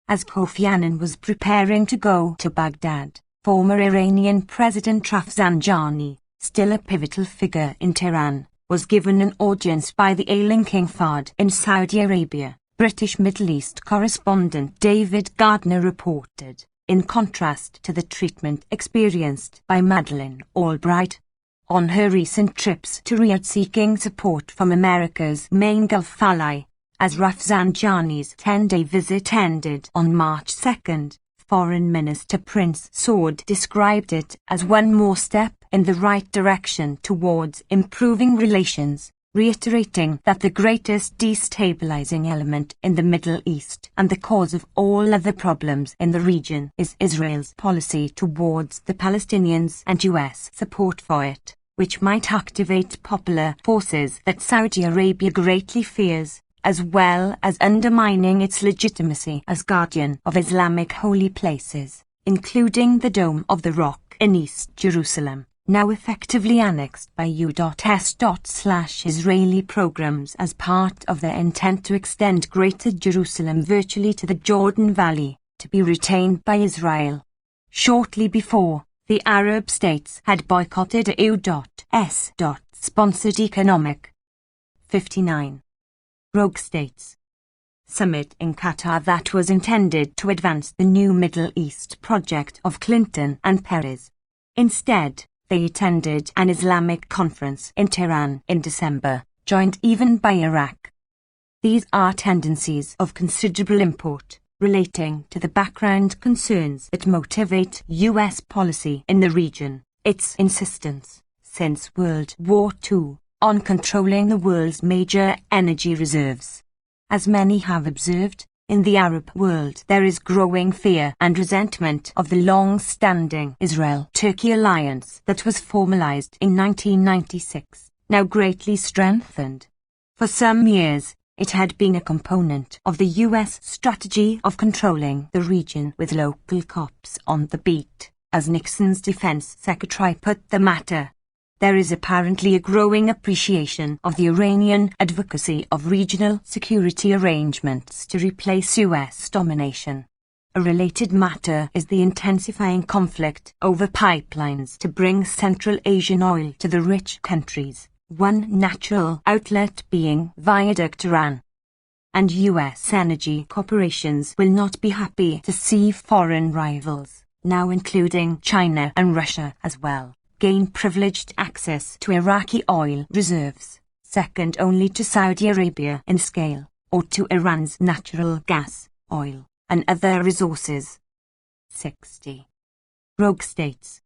As Kofi Annan was preparing to go to Baghdad, former Iranian President Rafsanjani, still a pivotal figure in Tehran, was given an audience by the ailing King Fahd in Saudi Arabia, British Middle East correspondent David Gardner reported, in contrast to the treatment experienced by Madeleine Albright on her recent trips to Riyadh seeking support from America's main Gulf ally. As Rafsanjani's 10-day visit ended on March 2, Foreign Minister Prince Saud described it as one more step in the right direction towards improving relations, reiterating that the greatest destabilizing element in the Middle East and the cause of all other problems in the region is Israel's policy towards the Palestinians and US support for it, which might activate popular forces that Saudi Arabia greatly fears, as well as undermining its legitimacy as guardian of Islamic holy places, including the Dome of the Rock in East Jerusalem, now effectively annexed by U.S./Israeli programs as part of their intent to extend Greater Jerusalem virtually to the Jordan Valley, to be retained by Israel. Shortly before, the Arab states had boycotted a U.S.-sponsored economic 59 rogue states summit in Qatar that was intended to advance the new Middle East project of Clinton and Perez. Instead, they attended an Islamic conference in Tehran in December, joined even by Iraq. These are tendencies of considerable import, relating to the background concerns that motivate U.S. policy in the region, its insistence, since World War II, on controlling the world's major energy reserves. As many have observed, in the Arab world there is growing fear and resentment of the long-standing Israel-Turkey alliance that was formalized in 1996, now greatly strengthened. For some years, it had been a component of the U.S. strategy of controlling the region with local cops on the beat, as Nixon's defense secretary put the matter. There is apparently a growing appreciation of the Iranian advocacy of regional security arrangements to replace U.S. domination. A related matter is the intensifying conflict over pipelines to bring Central Asian oil to the rich countries, one natural outlet being Viaduct Iran. And U.S. energy corporations will not be happy to see foreign rivals, now including China and Russia as well, gain privileged access to Iraqi oil reserves, second only to Saudi Arabia in scale, or to Iran's natural gas, oil, and other resources. 60. Rogue states.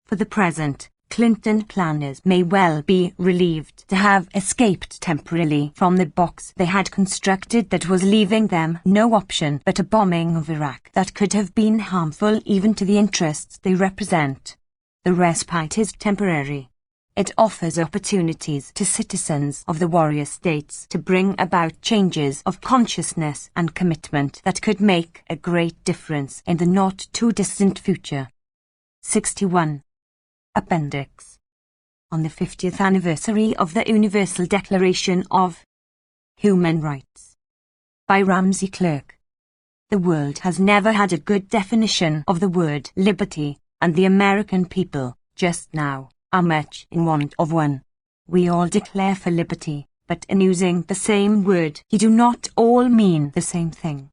For the present, Clinton planners may well be relieved to have escaped temporarily from the box they had constructed that was leaving them no option but a bombing of Iraq that could have been harmful even to the interests they represent. The respite is temporary. It offers opportunities to citizens of the warrior states to bring about changes of consciousness and commitment that could make a great difference in the not-too-distant future. 61. Appendix. On the 50th anniversary of the Universal Declaration of Human Rights by Ramsey Clark. The world has never had a good definition of the word liberty, and the American people, just now, are much in want of one. We all declare for liberty, but in using the same word, you do not all mean the same thing.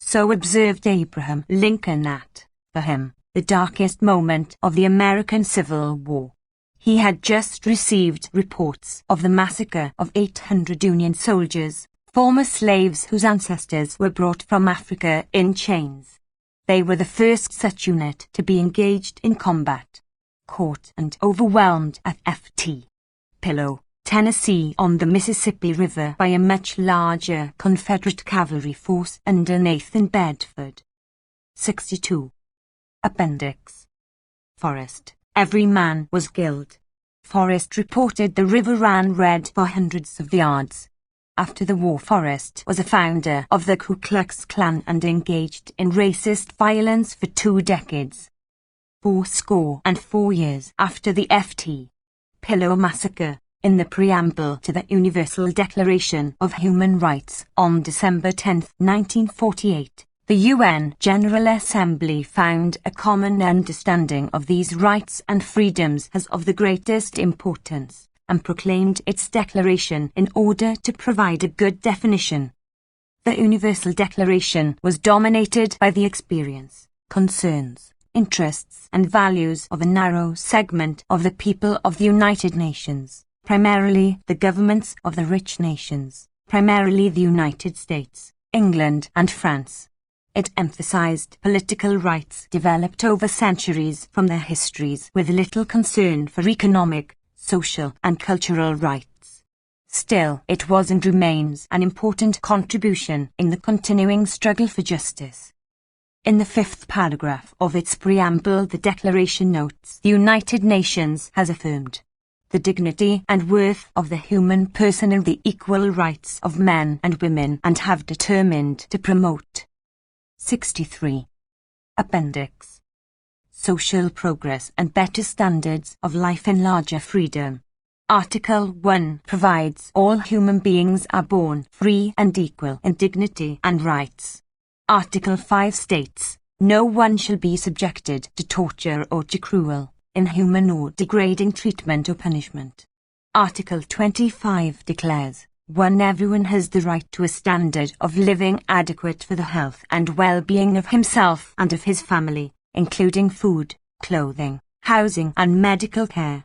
So observed Abraham Lincoln at, for him, the darkest moment of the American Civil War. He had just received reports of the massacre of 800 Union soldiers, former slaves whose ancestors were brought from Africa in chains. They were the first such unit to be engaged in combat. Caught and overwhelmed at Ft. Pillow, Tennessee on the Mississippi River by a much larger Confederate cavalry force under Nathan Bedford. 62. Appendix. Forrest. Every man was killed. Forrest reported the river ran red for hundreds of yards. After the war, Forrest was a founder of the Ku Klux Klan and engaged in racist violence for 2 decades. 84 years after the Ft. Pillow massacre, in the preamble to the Universal Declaration of Human Rights on December 10, 1948, the UN General Assembly found a common understanding of these rights and freedoms as of the greatest importance, and proclaimed its declaration in order to provide a good definition. The Universal Declaration was dominated by the experience, concerns, interests and values of a narrow segment of the people of the United Nations, primarily the governments of the rich nations, primarily the United States, England and France. It emphasized political rights developed over centuries from their histories with little concern for economic, social and cultural rights. Still, it was and remains an important contribution in the continuing struggle for justice. In the fifth paragraph of its preamble, the Declaration notes, the United Nations has affirmed the dignity and worth of the human person and the equal rights of men and women, and have determined to promote. 63. Appendix. Social progress and better standards of life and larger freedom. Article 1 provides all human beings are born free and equal in dignity and rights. Article 5 states, no one shall be subjected to torture or to cruel, inhuman or degrading treatment or punishment. Article 25 declares, everyone has the right to a standard of living adequate for the health and well-being of himself and of his family, including food, clothing, housing and medical care.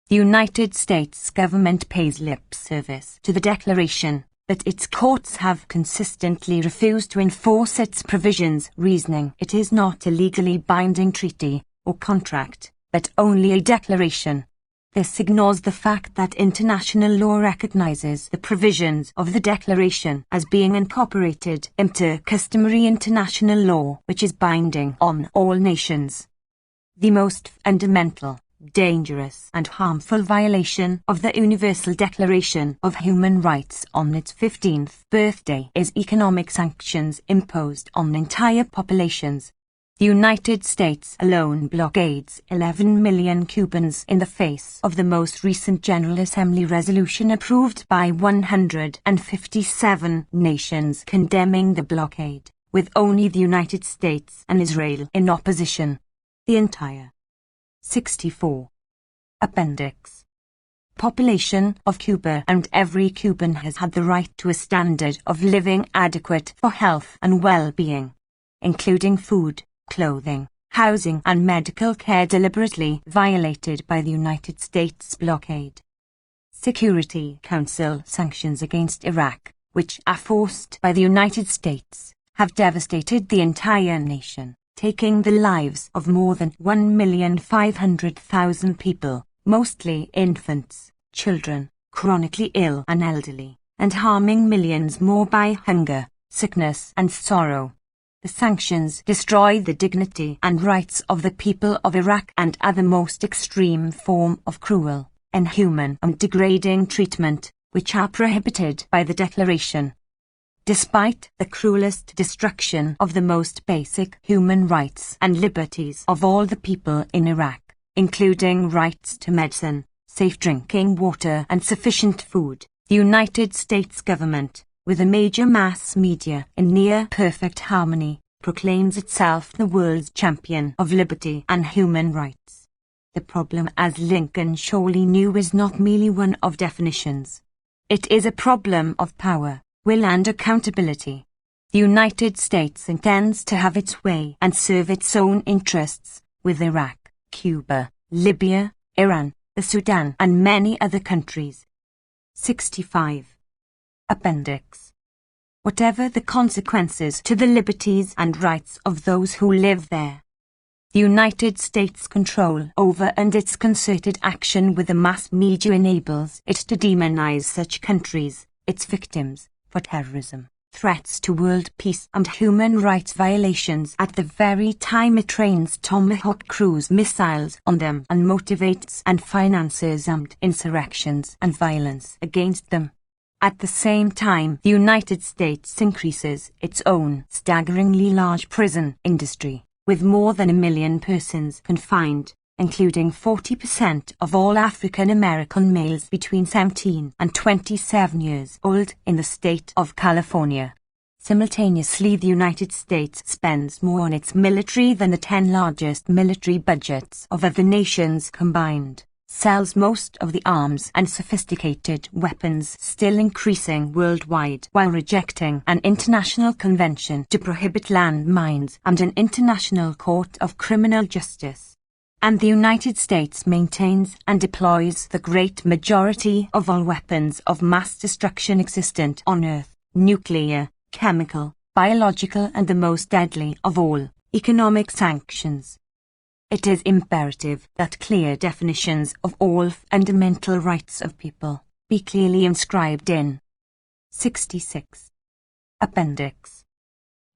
The United States government pays lip service to the Declaration, but its courts have consistently refused to enforce its provisions, reasoning it is not a legally binding treaty or contract, but only a declaration. This ignores the fact that international law recognizes the provisions of the Declaration as being incorporated into customary international law, which is binding on all nations. The most fundamental, dangerous and harmful violation of the Universal Declaration of Human Rights on its 15th birthday is economic sanctions imposed on entire populations. The United States alone blockades 11 million Cubans in the face of the most recent General Assembly resolution approved by 157 nations condemning the blockade, with only the United States and Israel in opposition. The entire 64. Appendix. Population of Cuba, and every Cuban has had the right to a standard of living adequate for health and well-being, including food, clothing, housing and medical care, deliberately violated by the United States blockade. Security Council sanctions against Iraq, which are forced by the United States, have devastated the entire nation, taking the lives of more than 1,500,000 people, mostly infants, children, chronically ill and elderly, and harming millions more by hunger, sickness and sorrow. The sanctions destroy the dignity and rights of the people of Iraq and are the most extreme form of cruel, inhuman and degrading treatment, which are prohibited by the Declaration. Despite the cruelest destruction of the most basic human rights and liberties of all the people in Iraq, including rights to medicine, safe drinking water and sufficient food, the United States government, with a major mass media in near-perfect harmony, proclaims itself the world's champion of liberty and human rights. The problem, as Lincoln surely knew, is not merely one of definitions. It is a problem of power, will and accountability. The United States intends to have its way and serve its own interests, with Iraq, Cuba, Libya, Iran, the Sudan and many other countries. 65. Appendix. Whatever the consequences to the liberties and rights of those who live there, the United States' control over and its concerted action with the mass media enables it to demonize such countries, its victims, for terrorism, threats to world peace and human rights violations at the very time it trains Tomahawk cruise missiles on them and motivates and finances armed insurrections and violence against them. At the same time, the United States increases its own staggeringly large prison industry, with more than 1 million persons confined, including 40% of all African American males between 17 and 27 years old in the state of California. Simultaneously, the United States spends more on its military than the 10 largest military budgets of other nations combined, sells most of the arms and sophisticated weapons still increasing worldwide, while rejecting an international convention to prohibit landmines and an international court of criminal justice. And the United States maintains and deploys the great majority of all weapons of mass destruction existent on Earth, nuclear, chemical, biological and the most deadly of all, economic sanctions. It is imperative that clear definitions of all fundamental rights of people, be clearly inscribed in. 66. Appendix.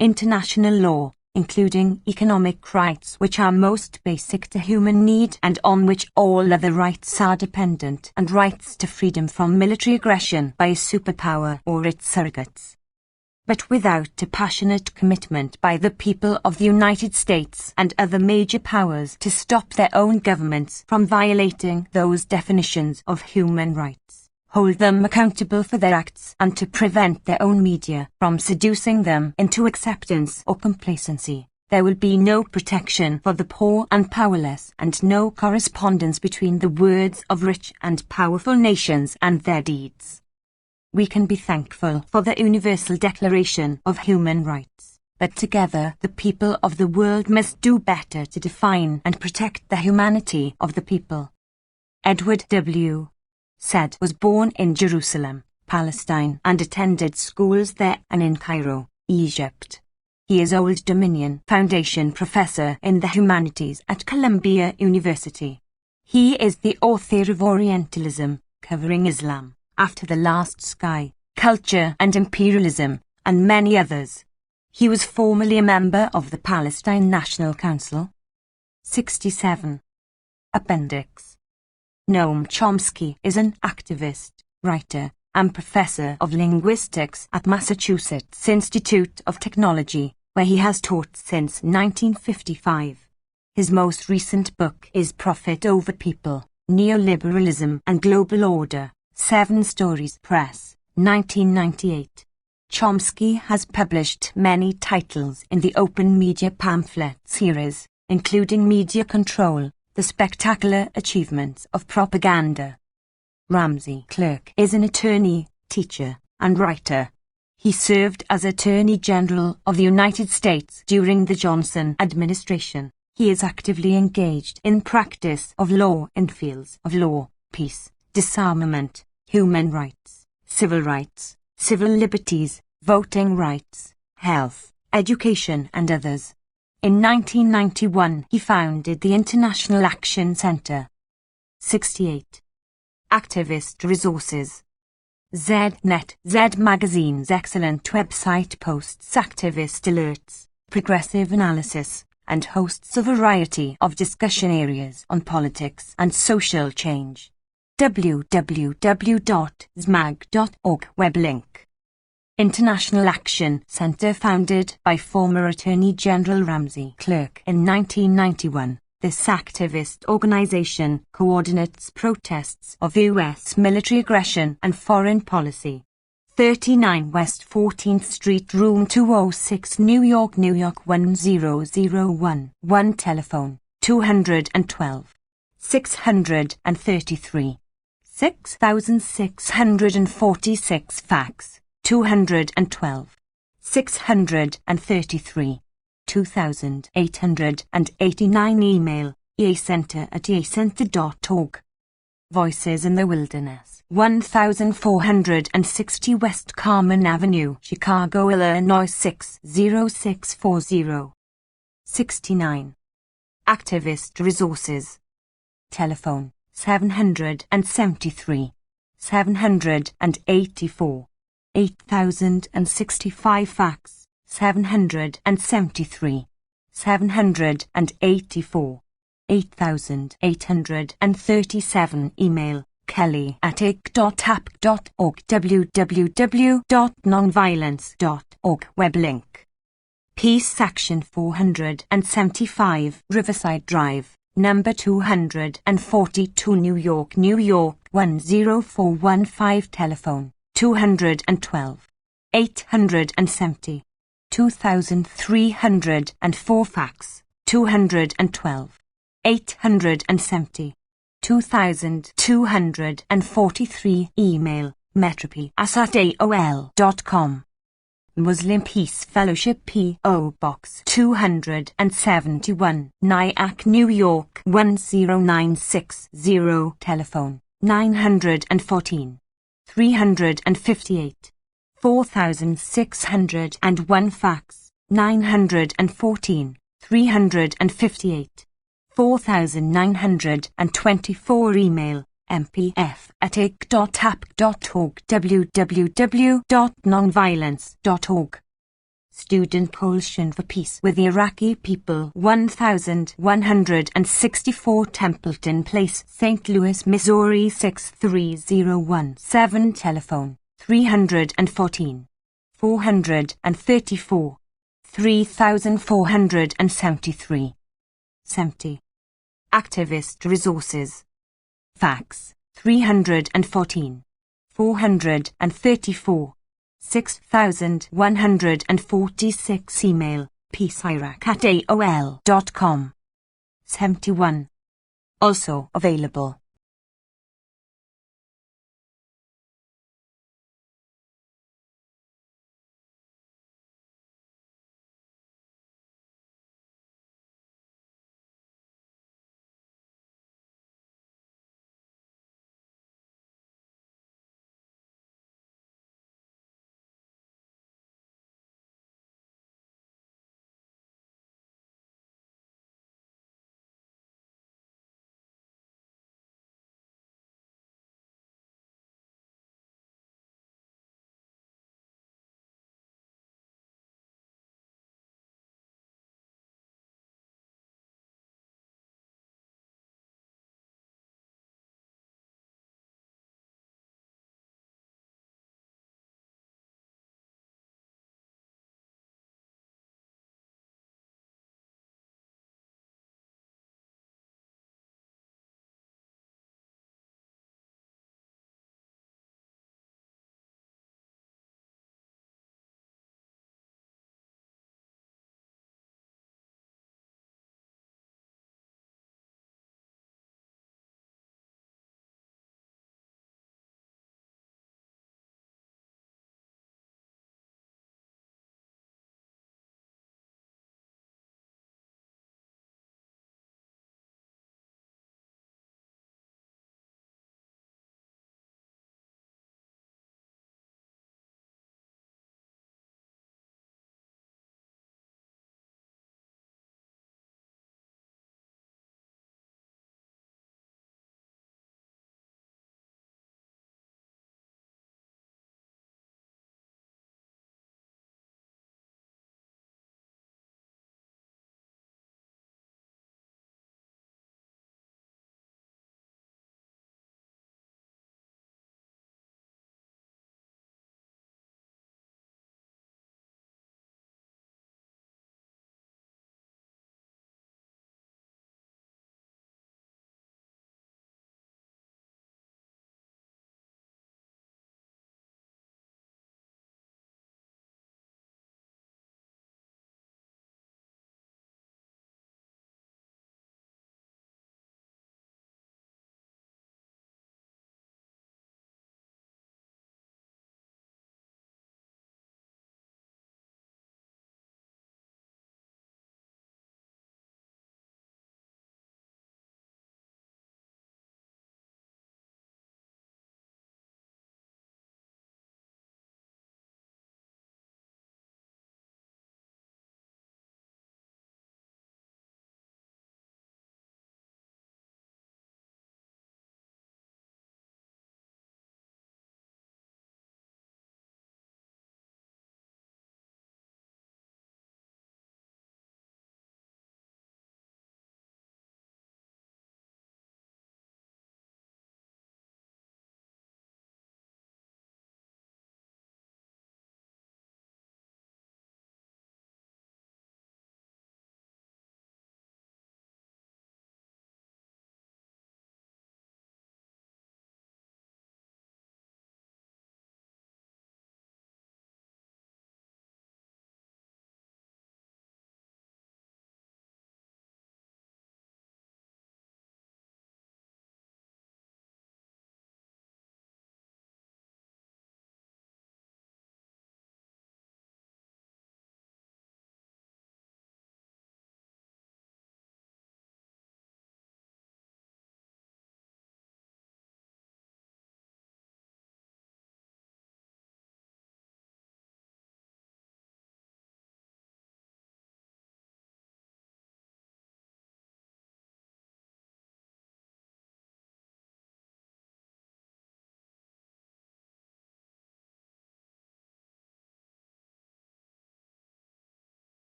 International law, including economic rights which are most basic to human need and on which all other rights are dependent, and rights to freedom from military aggression by a superpower or its surrogates. But without a passionate commitment by the people of the United States and other major powers to stop their own governments from violating those definitions of human rights, hold them accountable for their acts, and to prevent their own media from seducing them into acceptance or complacency, there will be no protection for the poor and powerless, and no correspondence between the words of rich and powerful nations and their deeds. We can be thankful for the Universal Declaration of Human Rights, but together the people of the world must do better to define and protect the humanity of the people. Edward W. Said was born in Jerusalem, Palestine, and attended schools there and in Cairo, Egypt. He is Old Dominion Foundation Professor in the Humanities at Columbia University. He is the author of Orientalism, Covering Islam, After the Last Sky, Culture and Imperialism, and many others. He was formerly a member of the Palestine National Council. 67. Appendix. Noam Chomsky is an activist, writer, and professor of linguistics at Massachusetts Institute of Technology, where he has taught since 1955. His most recent book is Profit Over People, Neoliberalism and Global Order, 7 Stories Press, 1998. Chomsky has published many titles in the Open Media Pamphlet series, including Media Control, The Spectacular Achievements of Propaganda. Ramsey Clark is an attorney, teacher, and writer. He served as Attorney General of the United States during the Johnson administration. He is actively engaged in practice of law in fields of law, peace, disarmament, human rights, civil liberties, voting rights, health, education, and others. In 1991, he founded the International Action Center. 68. Activist resources. ZNet, Z Magazine's excellent website posts activist alerts, progressive analysis, and hosts a variety of discussion areas on politics and social change. www.zmag.org web link. International Action Center founded by former Attorney General Ramsey Clark in 1991. This activist organization coordinates protests of U.S. military aggression and foreign policy. 39 West 14th Street, Room 206, New York, New York 10011. 1 Telephone, 212. 633. 6646 Fax, 212. 633. 2889 Email, eacenter@eacenter.org. Voices in the Wilderness, 1460 West Carmen Avenue, Chicago, Illinois 60640. 69. Activist resources. Telephone, 773. 784. 8065 Fax, 773. 784. 8837 Email, kelly@ic.app.org. www.nonviolence.org web link. Peace Section 475 Riverside Drive, number 242 New York, New York 10415. Telephone, 212. 870. 2304 Fax, 212. 870. 2243 Email, metropy@aol.com. Muslim Peace Fellowship, P.O. Box 271, Nyack, New York 10960. Telephone, 914. 358. 4601 Fax, 914. 358. 4924 Email, mpf@ic.ap.org, www.nonviolence.org. Student Coalition for Peace with the Iraqi People, 1164 Templeton Place, St. Louis, Missouri 63017. Telephone 314 434 3473. 70. Activist Resources. Fax 314 434 6146. Email peaceiraq@aol.com. 71. Also available